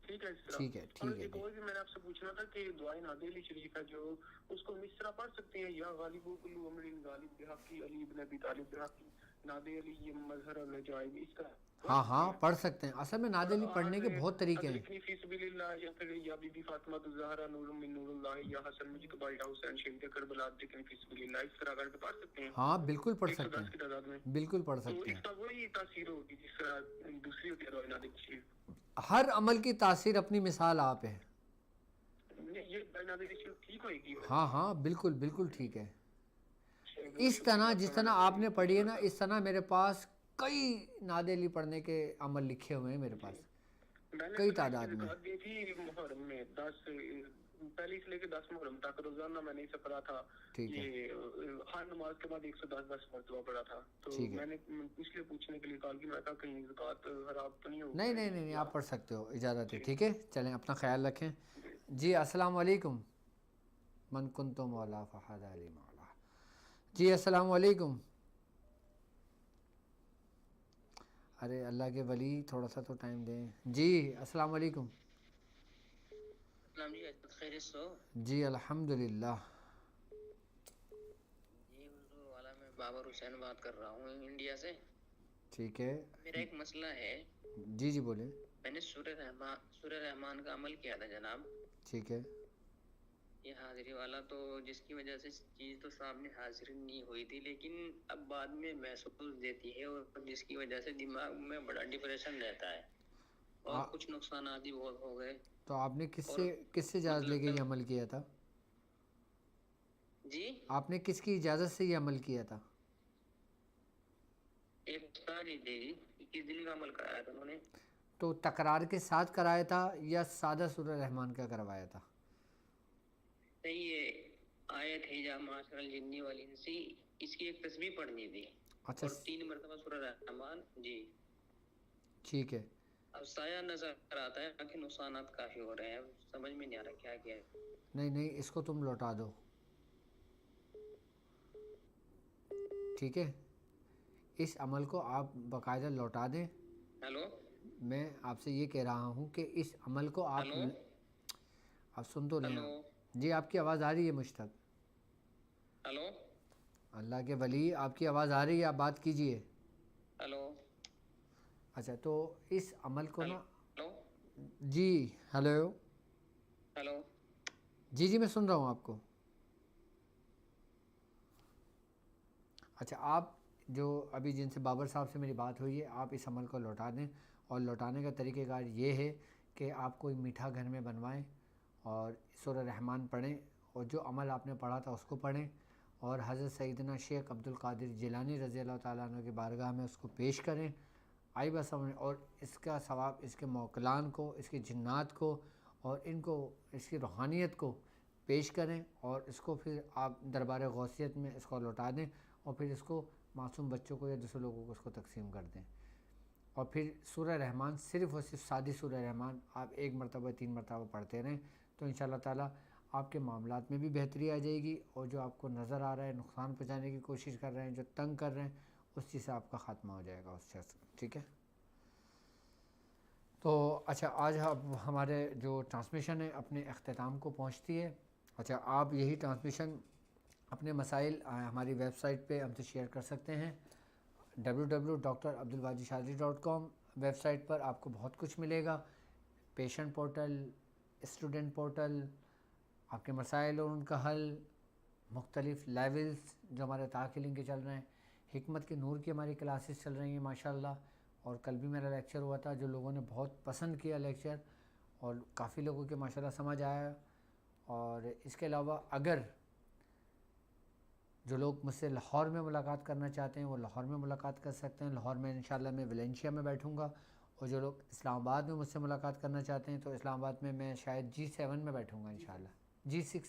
ठीक है इस तरह। ठीक है, और ठीक है, एक और भी मैंने आपसे पूछना था कि दुआए नादेली शरीफ है जो, उसको हम इस तरह पढ़ सकते हैं या गालिबु कुल्लु अमरिन गालिब बिहक़्क़ि अली इब्न अबी तालिब बिहक़्क़ि नादे अली ये मजहर अल जाइब, इस तरह हाँ हाँ पढ़ सकते हैं। असल में नादेली और पढ़ने के बहुत तरीके हैं। अदरिकनी फी सबिलिल्लाह, या फिर या बीबी फातिमा ज़हरा नूरुम मिन नूरिल्लाह, या हसन मुजतबा या हुसैन शहीद करबला अदरिकनी फी सबिलिल्लाह, इस तरह करके पढ़ सकते हैं हाँ बिल्कुल पढ़ सकते 110 हैं, की तादाद में। बिल्कुल पढ़ तो सकते हैं। इसका वही तासीर होगी जिस तरह दूसरी होती है दुआए नादेली शरीफ। हर अमल की तासीर अपनी मिसाल आप है। ये दुआए नादेली शरीफ ठीक होगी? हाँ हाँ बिल्कुल बिल्कुल ठीक है। बहुत इस शुक्रिया तरह आपका, जिस तरह मैंने आपने पढ़ी है ना, पूछना इस तरह मेरे पास कई नादेली पढ़ने के अमल लिखे हुए हैं मेरे था। पास, मैंने कई तो तादाद में। ज़कात दी थी मुहर्रम में, 10 पहली से लेकर 10 मुहर्रम तक रोजाना मैंने इसे पढ़ा था। ठीक है, ये हर नमाज के बाद 110 मरतबा पढ़ा था। तो ठीक है। मैंने इसलिए पूछने के लिए कॉल की, मैं कहा कहीं ज़कात खराब तो नहीं हो नहीं नहीं नहीं नहीं, आप पढ़ सकते हो, इजाज़त है, ठीक है। चलें, अपना ख्याल रखें। जी अस्सलाम वालेकुम। मन कुंतु मौला फ़हदा अली मौला। जी अस्सलाम वालेकुम। अरे अल्लाह के वली, थोड़ा सा तो टाइम दें। जी अस्सलाम वालेकुम। जी खैरियत सो। जी अल्हम्दुलिल्लाह। जी उर्दू वाला मैं बाबर हुसैन बात कर रहा हूँ इंडिया से। ठीक है, मेरा एक मसला है। जी जी बोले। मैंने सूरह रहमान का अमल किया था जनाब। ठीक है, ये हाजिरी वाला तो जिसकी वजह से चीज़ तो सामने हाजिर नहीं हुई थी, लेकिन अब बाद में महसूस देती है, और जिसकी वजह से दिमाग में बड़ा डिप्रेशन रहता है और कुछ नुकसान आदि बहुत हो गए। तो आपने किससे और किससे इजाज़त लेके ये मतलब अमल किया था? जी आपने किसकी इजाज़त से ये अमल किया था? एक सारी थी, 21 दिन का अमल कराया था उन्होंने। तो तकरार के साथ कराया था या सादा सूरह रहमान का करवाया था? नहीं, ये आयत है या माशरल जिन्नी वाली इंसी, इसकी एक तस्बीह पढ़नी थी। अच्छा, और 3 मरतबा सूरह रहमान। जी ठीक है। अब साया नजर आता है, बाकी नुकसानात काफी हो रहे हैं, समझ में नहीं आ रहा क्या क्या है। नहीं नहीं, इसको तुम लौटा दो, ठीक है। इस अमल को आप बाकायदा लौटा दें। हेलो मैं आपसे ये कह रहा हूँ कि इस अमल को हेलो आप सुन तो लें। हेलो जी आपकी आवाज़ आ रही है मुझ तक। हेलो अल्लाह के वली, आपकी आवाज़ आ रही है, आप बात कीजिए। हेलो अच्छा, तो इस अमल को ना, हेलो जी हेलो, हेलो जी जी मैं सुन रहा हूँ आपको। अच्छा, आप जो अभी जिनसे बाबर साहब से मेरी बात हुई है, आप इस अमल को लौटा दें। और लौटाने का तरीक़ेकार ये है कि आप कोई मीठा घर में बनवाएं और सूरह रहमान पढ़ें, और जो अमल आपने पढ़ा था उसको पढ़ें, और हज़रत सैयदना शेख अब्दुल कादिर जिलानी रज़ी अल्लाह ताला अन्हु की बारगाह में उसको पेश करें। आई बस समझ, और इसका सवाब इसके मौकलान को, इसकी जिन्नात को और इनको, इसकी रूहानियत को पेश करें, और इसको फिर आप दरबार गौसियत में इसको लौटा दें, और फिर इसको मासूम बच्चों को या दूसरे लोगों को इसको तकसीम कर दें। और फिर सूरह रहमान, सिर्फ़ और सिर्फ सादी सूरह रहमान आप 1 मरतबा 3 मरतबा पढ़ते रहें, तो इंशाअल्लाह ताला आपके मामलात में भी बेहतरी आ जाएगी, और जो आपको नज़र आ रहा है नुकसान पहुँचाने की कोशिश कर रहे हैं, जो तंग कर रहे हैं, उस चीज़ से आपका ख़ात्मा हो जाएगा उस शख्स। ठीक है। तो अच्छा, आज अब हमारे जो ट्रांसमिशन है अपने अख्ताम को पहुँचती है। अच्छा, आप यही ट्रांसमिशन अपने मसाइल हमारी वेबसाइट पे हमसे शेयर कर सकते हैं, www.drabdulwajidshadri.com। वेबसाइट पर आपको बहुत कुछ मिलेगा, पेशेंट पोर्टल, स्टूडेंट पोर्टल, आपके मसाइल और उनका हल, मुख्तलिफ़ लेवल्स जो हमारे ताक़िलिंग के चल रहे हैं, हिकमत के नूर की हमारी क्लासेस चल रही हैं माशाअल्लाह। और कल भी मेरा लेक्चर हुआ था, जो लोगों ने बहुत पसंद किया लेक्चर, और काफ़ी लोगों के माशाअल्लाह समझ आया। और इसके अलावा अगर जो लोग मुझसे लाहौर में मुलाकात करना चाहते हैं वो लाहौर में मुलाकात कर सकते हैं। लाहौर में इंशाल्लाह मैं वलेंशिया में बैठूंगा। और जो लोग इस्लामाबाद में मुझसे मुलाकात करना चाहते हैं तो इस्लामाबाद में मैं शायद G7 में बैठूंगा इंशाल्लाह, G6,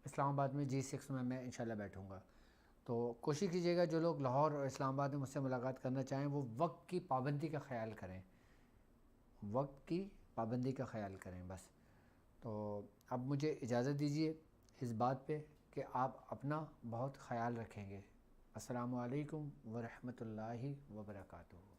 इस्लामाबाद में G6 में मैं इंशाल्लाह बैठूंगा। तो कोशिश कीजिएगा जो लोग लाहौर और इस्लामाबाद में मुझसे मुलाकात करना चाहें वो वक्त की पाबंदी का ख्याल करें, वक्त की पाबंदी का ख्याल करें बस। तो अब मुझे इजाज़त दीजिए इस बात पे कि आप अपना बहुत ख़याल रखेंगे। अस्सलामु अलैकुम व रहमतुल्लाहि व बरकातुहू।